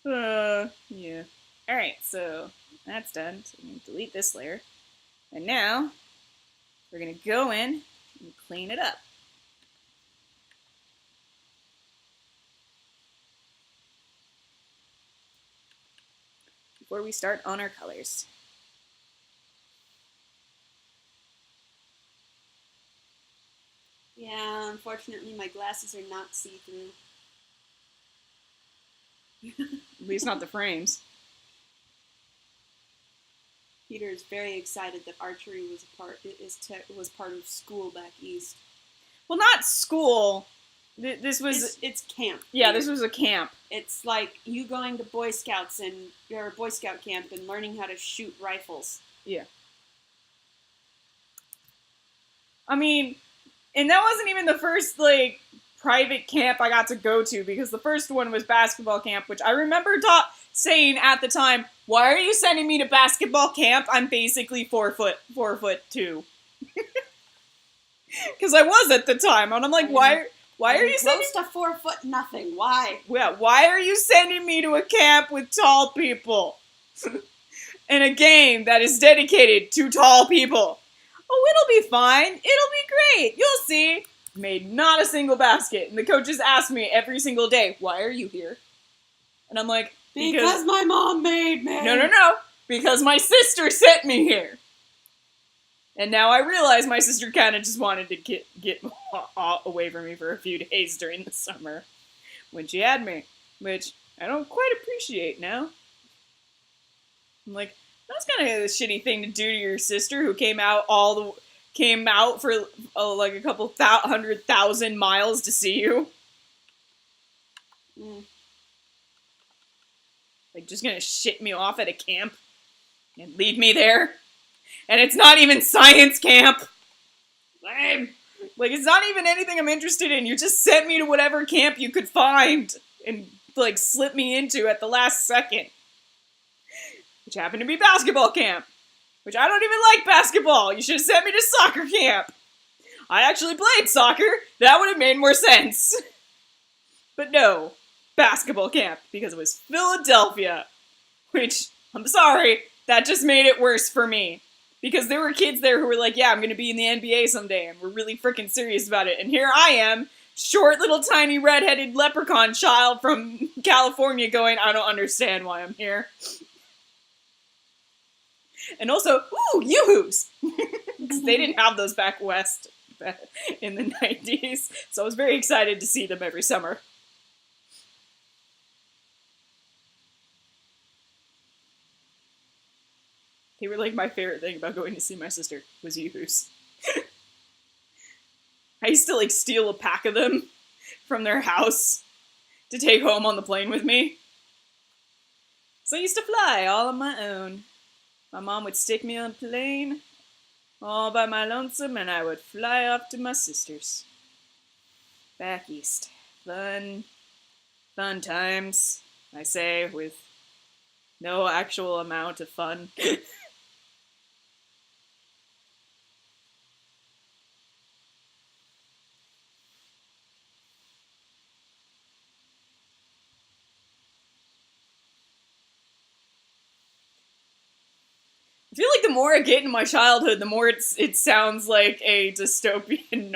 Yeah. Alright, so that's done. So we can delete this layer. And now, we're going to go in and clean it up. Before we start on our colors. Yeah, unfortunately my glasses are not see-through. At least not the frames. Peter is very excited that archery was part of school back east. Well, not school. This was... It's camp. Yeah, this was a camp. It's like you going to Boy Scouts and your Boy Scout camp and learning how to shoot rifles. Yeah. I mean, and that wasn't even the first, like, private camp I got to go to, because the first one was basketball camp, which I remember saying at the time, why are you sending me to basketball camp? I'm basically 4'2". Because I was at the time, and I'm like, why are you sending close to 4 foot nothing? Why? Yeah, why are you sending me to a camp with tall people? In a game that is dedicated to tall people. Oh, it'll be fine. It'll be great. You'll see. Made not a single basket. And the coaches ask me every single day, why are you here? And I'm like, because my mom made me. No. Because my sister sent me here. And now I realize my sister kind of just wanted to get away from me for a few days during the summer. When she had me. Which I don't quite appreciate now. I'm like, that's kind of a shitty thing to do to your sister who came out for like a couple 100,000 miles to see you. Like, just gonna ship me off at a camp and leave me there. And it's not even science camp. Lame. Like, it's not even anything I'm interested in. You just sent me to whatever camp you could find and, like, slip me into at the last second. Which happened to be basketball camp. Which I don't even like basketball. You should have sent me to soccer camp. I actually played soccer. That would have made more sense. But no, basketball camp, because it was Philadelphia. Which, I'm sorry, that just made it worse for me. Because there were kids there who were like, yeah, I'm going to be in the NBA someday, and we're really freaking serious about it. And here I am, short little tiny redheaded leprechaun child from California going, I don't understand why I'm here. And also, ooh, yoo-hoos! They didn't have those back west in the 90s, so I was very excited to see them every summer. They were like my favorite thing about going to see my sister was yoo-hoos. I used to like steal a pack of them from their house to take home on the plane with me. So I used to fly all on my own. My mom would stick me on a plane all by my lonesome, and I would fly off to my sister's. Back east. Fun times, I say, with no actual amount of fun. I feel like the more I get in my childhood, the more it sounds like a dystopian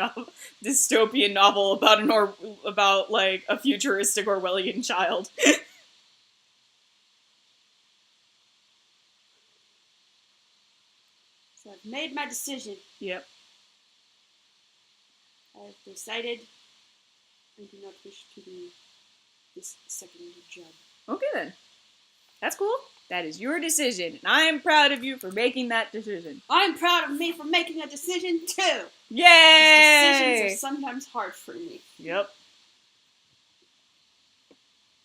novel about like a futuristic Orwellian child. So I've made my decision. Yep. I've decided I do not wish to do this second job. Okay then. That's cool. That is your decision, and I am proud of you for making that decision. I'm proud of me for making a decision, too! Yay! Decisions are sometimes hard for me. Yep.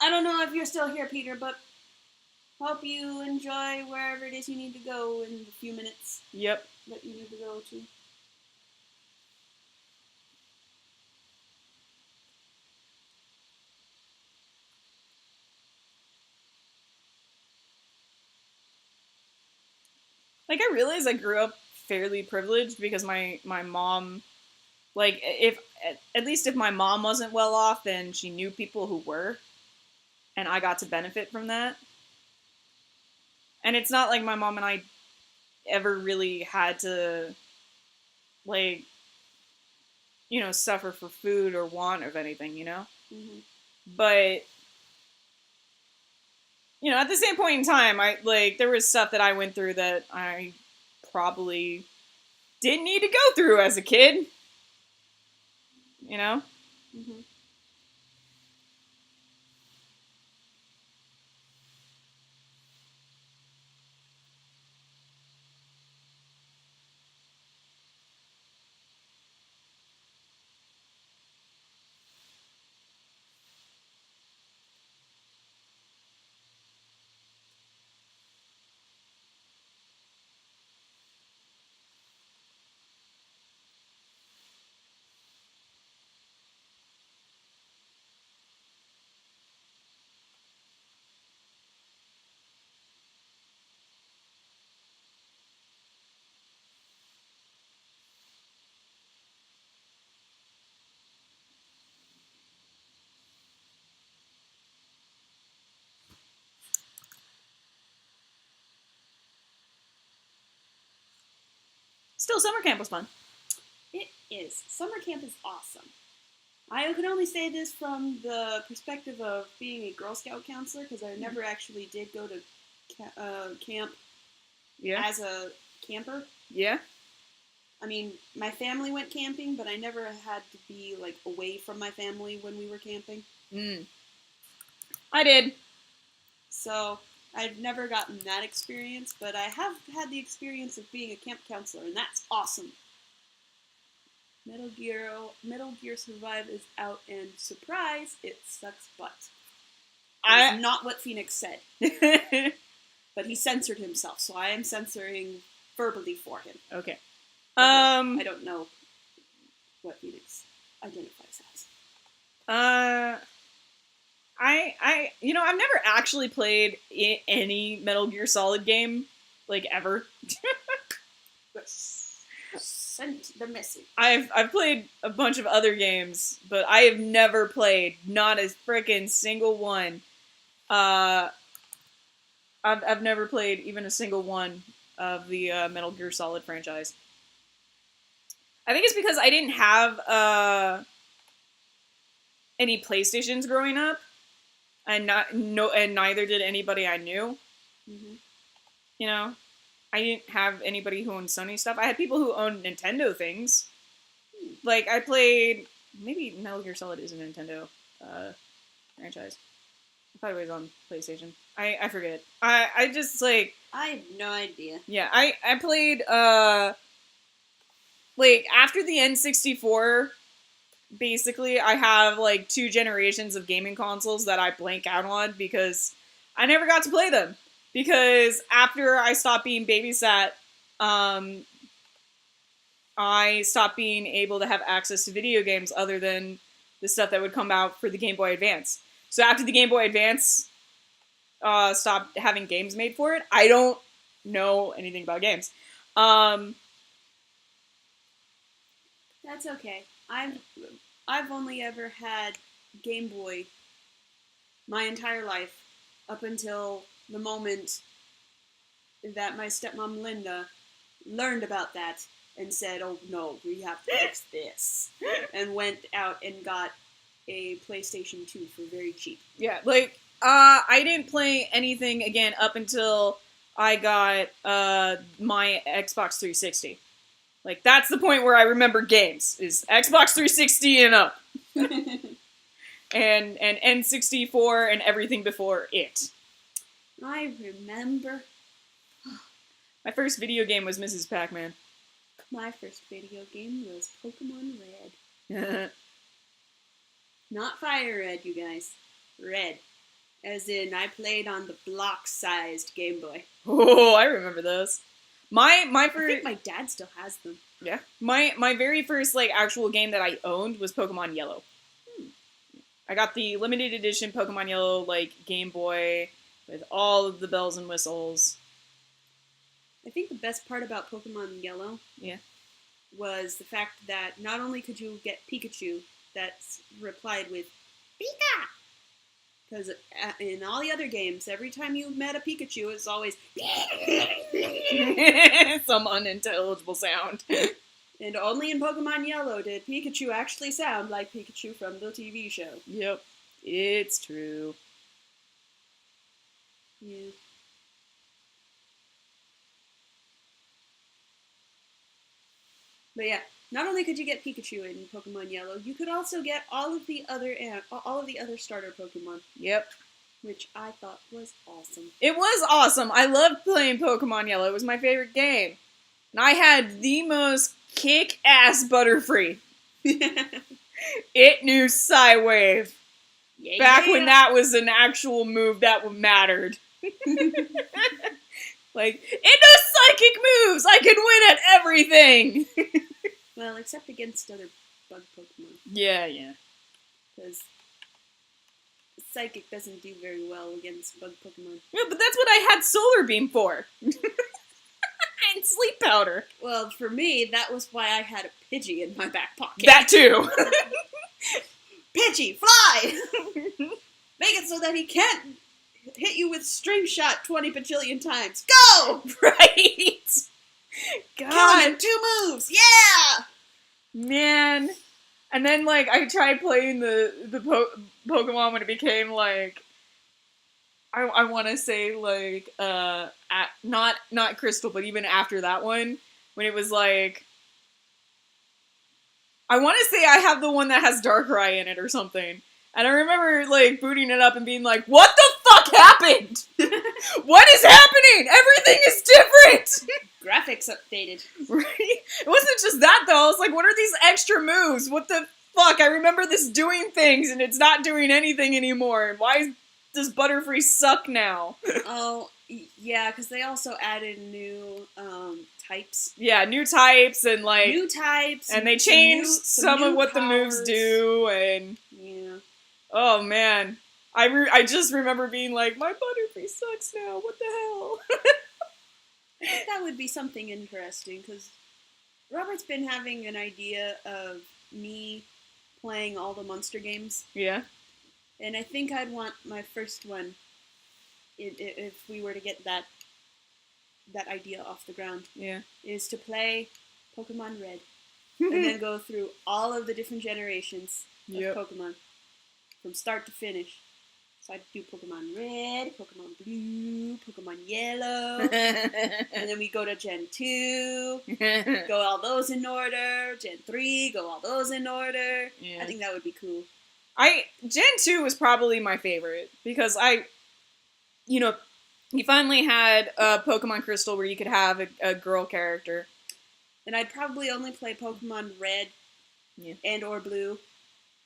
I don't know if you're still here, Peter, but hope you enjoy wherever it is you need to go in the few minutes. Yep. That you need to go to. Like, I realize I grew up fairly privileged because my mom Like, if at least if my mom wasn't well off, then she knew people who were, and I got to benefit from that. And it's not like my mom and I ever really had to, like, you know, suffer for food or want of anything, you know? Mm-hmm. But, you know, at the same point in time, there was stuff that I went through that I probably didn't need to go through as a kid. You know? Mm-hmm. Still, summer camp was fun. It is. Summer camp is awesome. I can only say this from the perspective of being a Girl Scout counselor, because I never actually did go to camp as a camper. Yeah. I mean, my family went camping, but I never had to be, like, away from my family when we were camping. I did. So, I've never gotten that experience, but I have had the experience of being a camp counselor, and that's awesome. Metal Gear Survive is out, and surprise, it sucks butt. That's not what Phoenix said. But he censored himself, so I am censoring verbally for him. Okay. I don't know what Phoenix identifies as. I've never actually played any Metal Gear Solid game, like, ever. Sent the message. I've played a bunch of other games, but I have never played not a frickin' single one. I've never played even a single one of the Metal Gear Solid franchise. I think it's because I didn't have any PlayStations growing up, and neither did anybody I knew. Mm-hmm. You know, I didn't have anybody who owned Sony stuff. I had people who owned Nintendo things. Like, I played... Maybe Metal Gear Solid is a Nintendo franchise. I thought it was on PlayStation. I forget. I just, like... I have no idea. Yeah, I played, like, after the N64, basically, I have, like, 2 generations of gaming consoles that I blank out on because I never got to play them. Because after I stopped being babysat, I stopped being able to have access to video games other than the stuff that would come out for the Game Boy Advance. So after the Game Boy Advance stopped having games made for it, I don't know anything about games. That's okay. I've only ever had Game Boy my entire life up until the moment that my stepmom Linda learned about that and said, "Oh no, we have to fix this," and went out and got a PlayStation 2 for very cheap. Yeah, like, I didn't play anything again up until I got my Xbox 360. Like, that's the point where I remember games, is Xbox 360 and up. and N64 and everything before it. I remember. My first video game was Mrs. Pac-Man. My first video game was Pokemon Red. Not Fire Red, you guys. Red. As in, I played on the block-sized Game Boy. Oh, I remember those. My first... I think my dad still has them. Yeah. My very first, like, actual game that I owned was Pokemon Yellow. I got the limited edition Pokemon Yellow, like, Game Boy with all of the bells and whistles. I think the best part about Pokemon Yellow... Yeah. was the fact that not only could you get Pikachu that's replied with Pika, because in all the other games, every time you met a Pikachu, it's always some unintelligible sound. And only in Pokemon Yellow did Pikachu actually sound like Pikachu from the TV show. Yep, it's true. Yeah. But yeah, not only could you get Pikachu in Pokemon Yellow, you could also get all of the other starter Pokemon. Yep. Which I thought was awesome. It was awesome. I loved playing Pokemon Yellow. It was my favorite game. And I had the most kick-ass Butterfree. It knew Psywave. Yeah, Back when that was an actual move that mattered. Like, it knows psychic moves! I can win at everything! Well, except against other bug Pokemon. Yeah. Because Psychic doesn't do very well against bug Pokemon. Yeah, but that's what I had Solar Beam for. And Sleep Powder. Well, for me, that was why I had a Pidgey in my back pocket. That too! Pidgey, fly! Make it so that he can't hit you with String Shot 20 bajillion times. Go! Right? God. Kill him in 2 moves! Yeah! Man. And then, like, I tried playing the Pokemon when it became, like, I want to say, like, not Crystal, but even after that one, when it was, like, I want to say I have the one that has Darkrai in it or something. And I remember, like, booting it up and being like, what the fuck happened? What is happening? Everything is different! Graphics updated. Right? It wasn't just that, though. I was like, what are these extra moves? What the fuck? I remember this doing things, and it's not doing anything anymore. Why does Butterfree suck now? Oh, yeah, because they also added new types. Yeah, new types, and, like... New types. And they changed some of what powers. the moves do, and... Yeah. Oh, man. I just remember being like, my Butterfree sucks now. What the hell? I think that would be something interesting, because Robert's been having an idea of me playing all the monster games. Yeah. And I think I'd want my first one, if we were to get that idea off the ground, Yeah. is to play Pokemon Red. And then go through all of the different generations of Pokemon. From start to finish. So I'd do Pokemon Red, Pokemon Blue, Pokemon Yellow, and then we go to Gen 2, go all those in order, Gen 3, go all those in order. Yeah. I think that would be cool. Gen 2 was probably my favorite, because you finally had Pokemon Crystal where you could have a girl character. And I'd probably only play Pokemon Red and or Blue,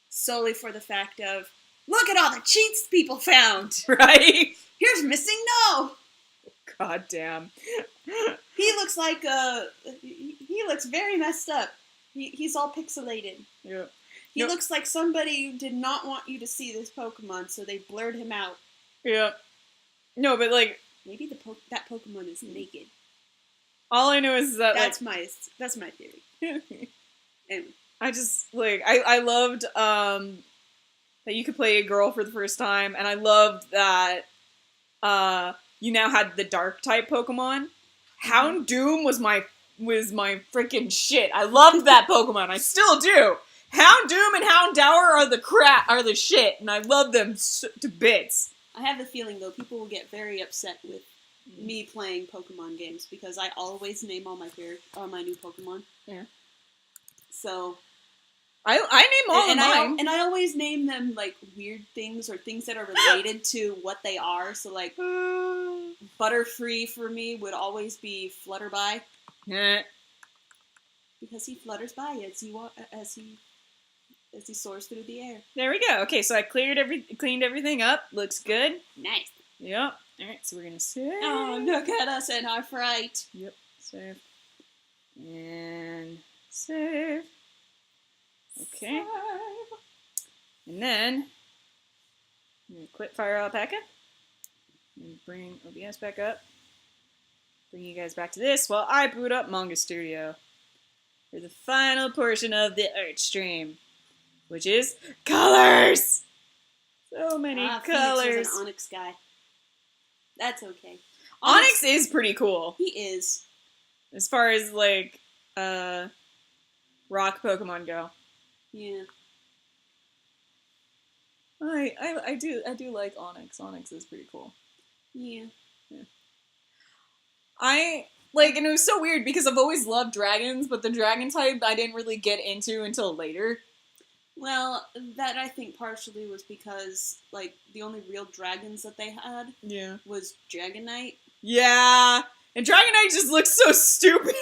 solely for the fact of, look at all the cheats people found! Right? Here's Missing No! God damn. He looks like he looks very messed up. He's all pixelated. Yeah. He looks like somebody did not want you to see this Pokemon, so they blurred him out. Yeah. No, but, like... Maybe that Pokemon is naked. All I know is that, that's my theory. Anyway. I just, like, I loved, that you could play a girl for the first time, and I loved that, you now had the Dark-type Pokemon. Houndoom was my freaking shit. I loved that Pokemon. I still do. Houndoom and Houndour are the shit, and I love them to bits. I have a feeling, though, people will get very upset with me playing Pokemon games, because I always name all my new Pokemon. Yeah. So... I name all of mine. And I always name them, like, weird things, or things that are related to what they are. So, like, Butterfree for me would always be Flutterby. Because he flutters by as he soars through the air. There we go. Okay, so I cleaned everything up. Looks good. Nice. Yep. Alright, so we're gonna save. Oh, look at us and our fright. Yep. Save. And save. Okay. Save. And then I'm gonna quit Fire Alpaca. And bring OBS back up. Bring you guys back to this while I boot up Manga Studio. for the final portion of the art stream, which is colors. So many colors. Phoenix was an Onyx guy. That's okay. Onyx is pretty cool. He is. As far as, like, rock Pokemon go. Yeah. I do like Onyx. Onyx is pretty cool. Yeah. And it was so weird because I've always loved dragons, but the dragon type I didn't really get into until later. Well, that I think partially was because, like, the only real dragons that they had was Dragonite. Yeah, and Dragonite just looks so stupid.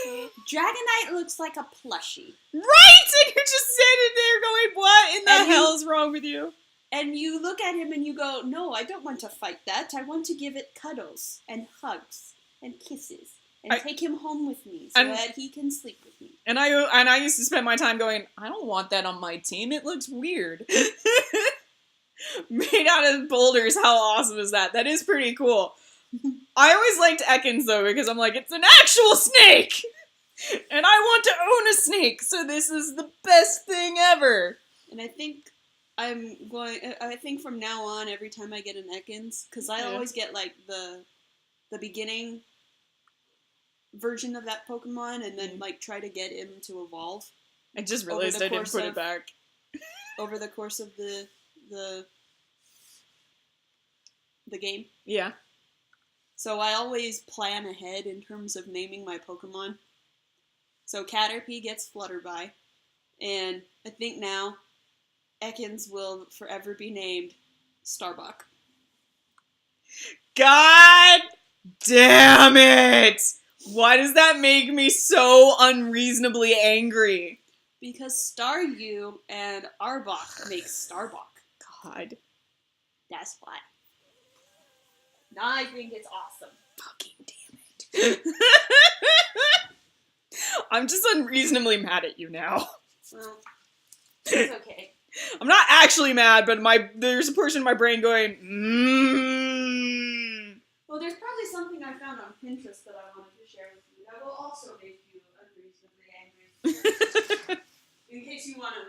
Dragonite looks like a plushie. Right! And you're just sitting there going, what in the hell is wrong with you? And you look at him and you go, no, I don't want to fight that. I want to give it cuddles and hugs and kisses. And take him home with me so that he can sleep with me. And I used to spend my time going, I don't want that on my team. It looks weird. Made out of boulders. How awesome is that? That is pretty cool. I always liked Ekans, though, because I'm like, it's an actual snake! And I want to own a snake, so this is the best thing ever! And I think from now on, every time I get an Ekans, because I always get, like, the beginning version of that Pokemon, and then, like, try to get him to evolve. I just realized I didn't put it back. Over the course of the game. Yeah. So I always plan ahead in terms of naming my Pokemon. So Caterpie gets Flutterby, and I think now Ekans will forever be named Starbuck. God damn it! Why does that make me so unreasonably angry? Because Staryu and Arbok make Starbuck. God. That's why. I think it's awesome. Fucking damn it. I'm just unreasonably mad at you now. Well, it's okay. I'm not actually mad, but there's a portion of my brain going, Well, there's probably something I found on Pinterest that I wanted to share with you that will also make you unreasonably angry. In case you want to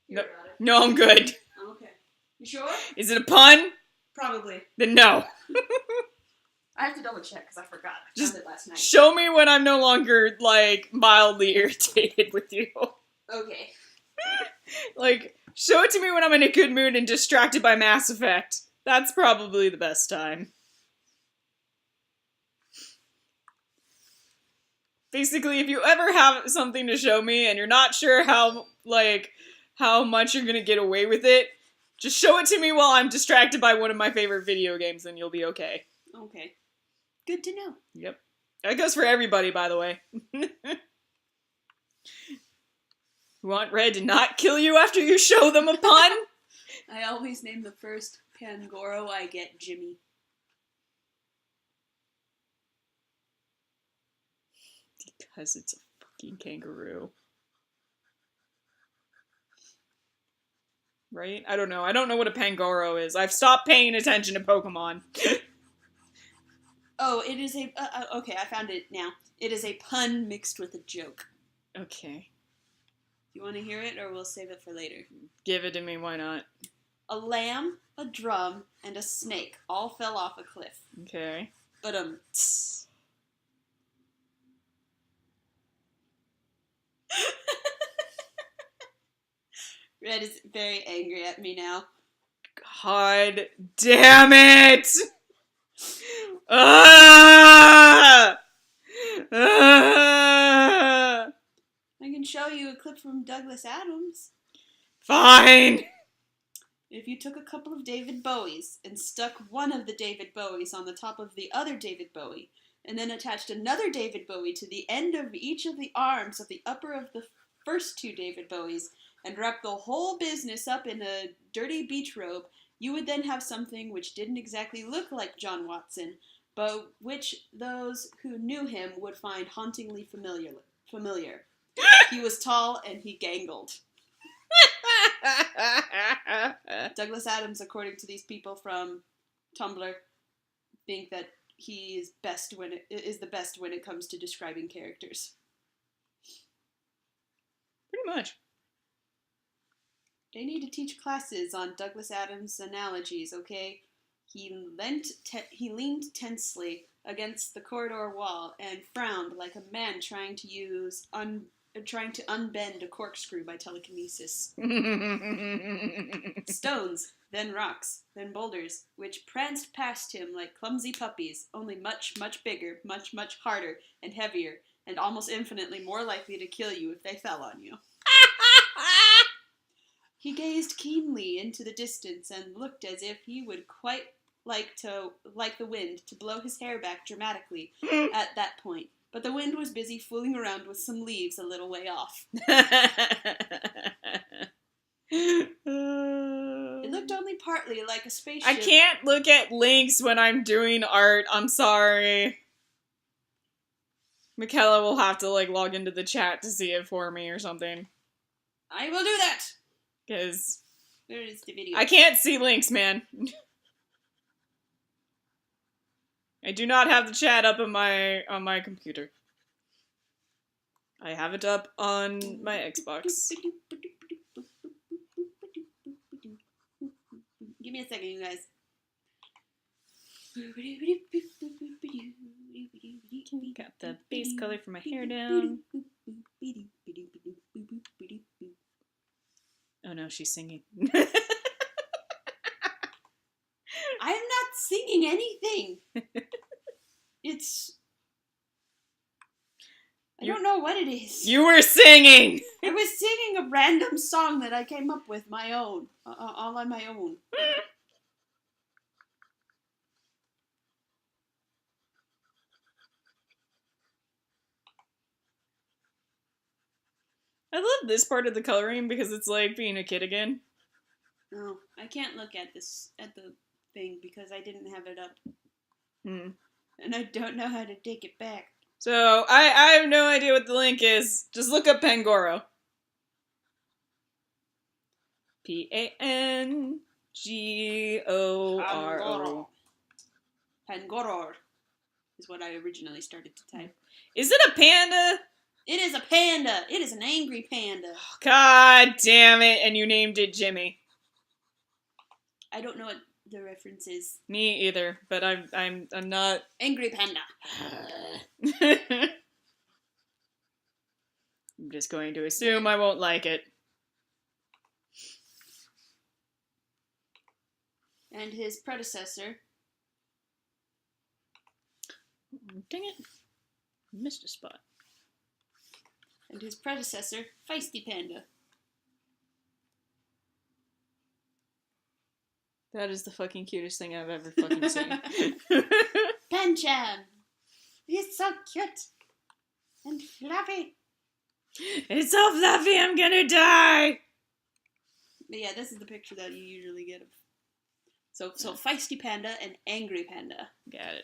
hear about it. No, I'm good. Okay. You sure? Is it a pun? Probably. Then no. I have to double check because I forgot. I found it last night. Show me when I'm no longer, like, mildly irritated with you. Okay. Like, show it to me when I'm in a good mood and distracted by Mass Effect. That's probably the best time. Basically, if you ever have something to show me and you're not sure how much you're gonna get away with it, just show it to me while I'm distracted by one of my favorite video games and you'll be okay. Okay. Good to know. Yep. That goes for everybody, by the way. You want Red to not kill you after you show them a pun? I always name the first Pangoro I get Jimmy. Because it's a fucking kangaroo. Right? I don't know. I don't know what a Pangoro is. I've stopped paying attention to Pokemon. Oh, it is a... okay, I found it now. It is a pun mixed with a joke. Okay. Do you want to hear it, or we'll save it for later? Give it to me, why not? A lamb, a drum, and a snake all fell off a cliff. Okay. But Red is very angry at me now. God damn it! Ah! Ah! I can show you a clip from Douglas Adams. Fine! If you took a couple of David Bowies and stuck one of the David Bowies on the top of the other David Bowie, and then attached another David Bowie to the end of each of the arms of the upper of the first two David Bowies, and wrapped the whole business up in a dirty beach robe, you would then have something which didn't exactly look like John Watson, but which those who knew him would find hauntingly familiar. He was tall and he gangled. Douglas Adams, according to these people from Tumblr, think that he is the best when it comes to describing characters. Pretty much. They need to teach classes on Douglas Adams' analogies, okay? He leaned tensely against the corridor wall and frowned like a man trying to unbend a corkscrew by telekinesis. Stones, then rocks, then boulders, which pranced past him like clumsy puppies, only much, much bigger, much, much harder and heavier, and almost infinitely more likely to kill you if they fell on you. He gazed keenly into the distance and looked as if he would quite like the wind to blow his hair back dramatically at that point. But the wind was busy fooling around with some leaves a little way off. It looked only partly like a spaceship. I can't look at links when I'm doing art. I'm sorry. Mikella will have to, like, log into the chat to see it for me or something. I will do that! Because where is the video? I can't see links, man. I do not have the chat up on my computer. I have it up on my Xbox. Give me a second, you guys. Got the base color for my hair down. Oh no, she's singing. I'm not singing anything. I don't know what it is. You were singing! I was singing a random song that I came up with, my own. All on my own. I love this part of the coloring because it's like being a kid again. No, I can't look at the thing because I didn't have it up. And I don't know how to take it back. So, I have no idea what the link is. Just look up Pangoro. Pangoro. Pangoro is what I originally started to type. Is it a panda? It is a panda. It is an angry panda. God damn it! And you named it Jimmy. I don't know what the reference is. Me either, but I'm not angry panda. I'm just going to assume I won't like it. And his predecessor. Dang it. Missed a spot. And his predecessor, Feisty Panda. That is the fucking cutest thing I've ever fucking seen. Panchan! He's so cute! And fluffy! It's so fluffy, I'm gonna die! But yeah, this is the picture that you usually get of. So Feisty Panda and Angry Panda. Got it.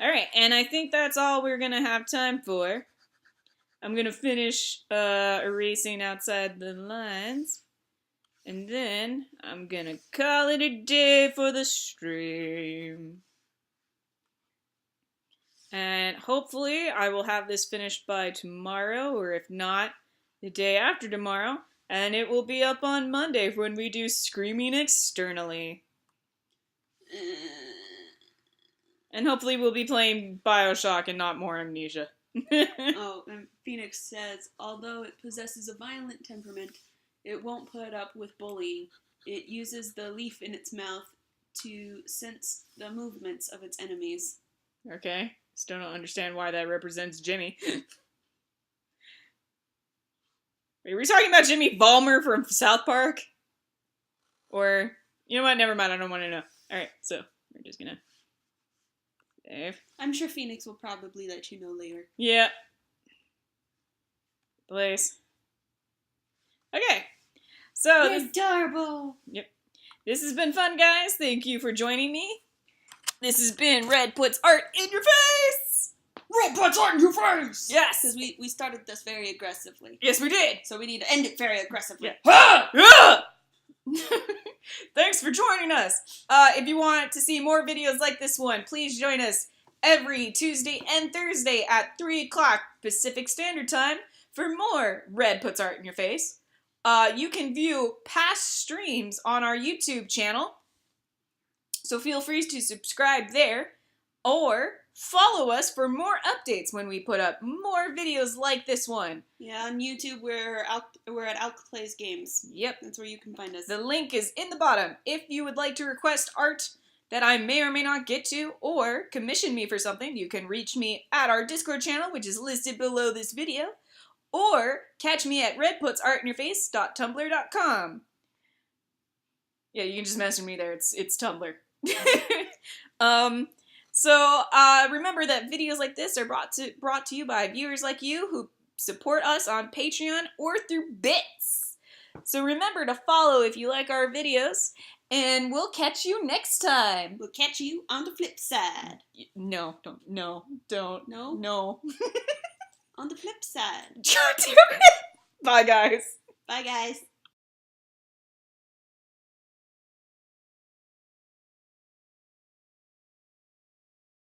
Alright, and I think that's all we're gonna have time for. I'm gonna finish erasing outside the lines. And then I'm gonna call it a day for the stream. And hopefully I will have this finished by tomorrow, or if not, the day after tomorrow. And it will be up on Monday when we do Screaming Externally. And hopefully we'll be playing BioShock and not more Amnesia. Oh, and Phoenix says, although it possesses a violent temperament, it won't put up with bullying. It uses the leaf in its mouth to sense the movements of its enemies. Okay. Still don't understand why that represents Jimmy. Wait, were we talking about Jimmy Ballmer from South Park? Or, you know what? Never mind. I don't want to know. Alright, so we're just gonna save. I'm sure Phoenix will probably let you know later. Yeah. Place. Okay. So You're adorable! Yep. This has been fun, guys. Thank you for joining me. This has been Red Puts Art in Your Face! Red puts art in your face! Yes! Because we started this very aggressively. Yes, we did! So we need to end it very aggressively. Yeah. Thanks for joining us. If you want to see more videos like this one, please join us every Tuesday and Thursday at 3 o'clock Pacific Standard Time for more Red Puts Art in Your Face. You can view past streams on our YouTube channel, so feel free to subscribe there, or follow us for more updates when we put up more videos like this one. Yeah, on YouTube we're at Alch Plays Games. Yep. That's where you can find us. The link is in the bottom. If you would like to request art that I may or may not get to, or commission me for something, you can reach me at our Discord channel, which is listed below this video, or catch me at redputsartinyourface.tumblr.com. Yeah, you can just message me there. It's Tumblr. So remember that videos like this are brought to you by viewers like you who support us on Patreon or through bits. So remember to follow if you like our videos, and we'll catch you next time. We'll catch you on the flip side. No, don't. No? No. On the flip side. Bye, guys. Bye, guys.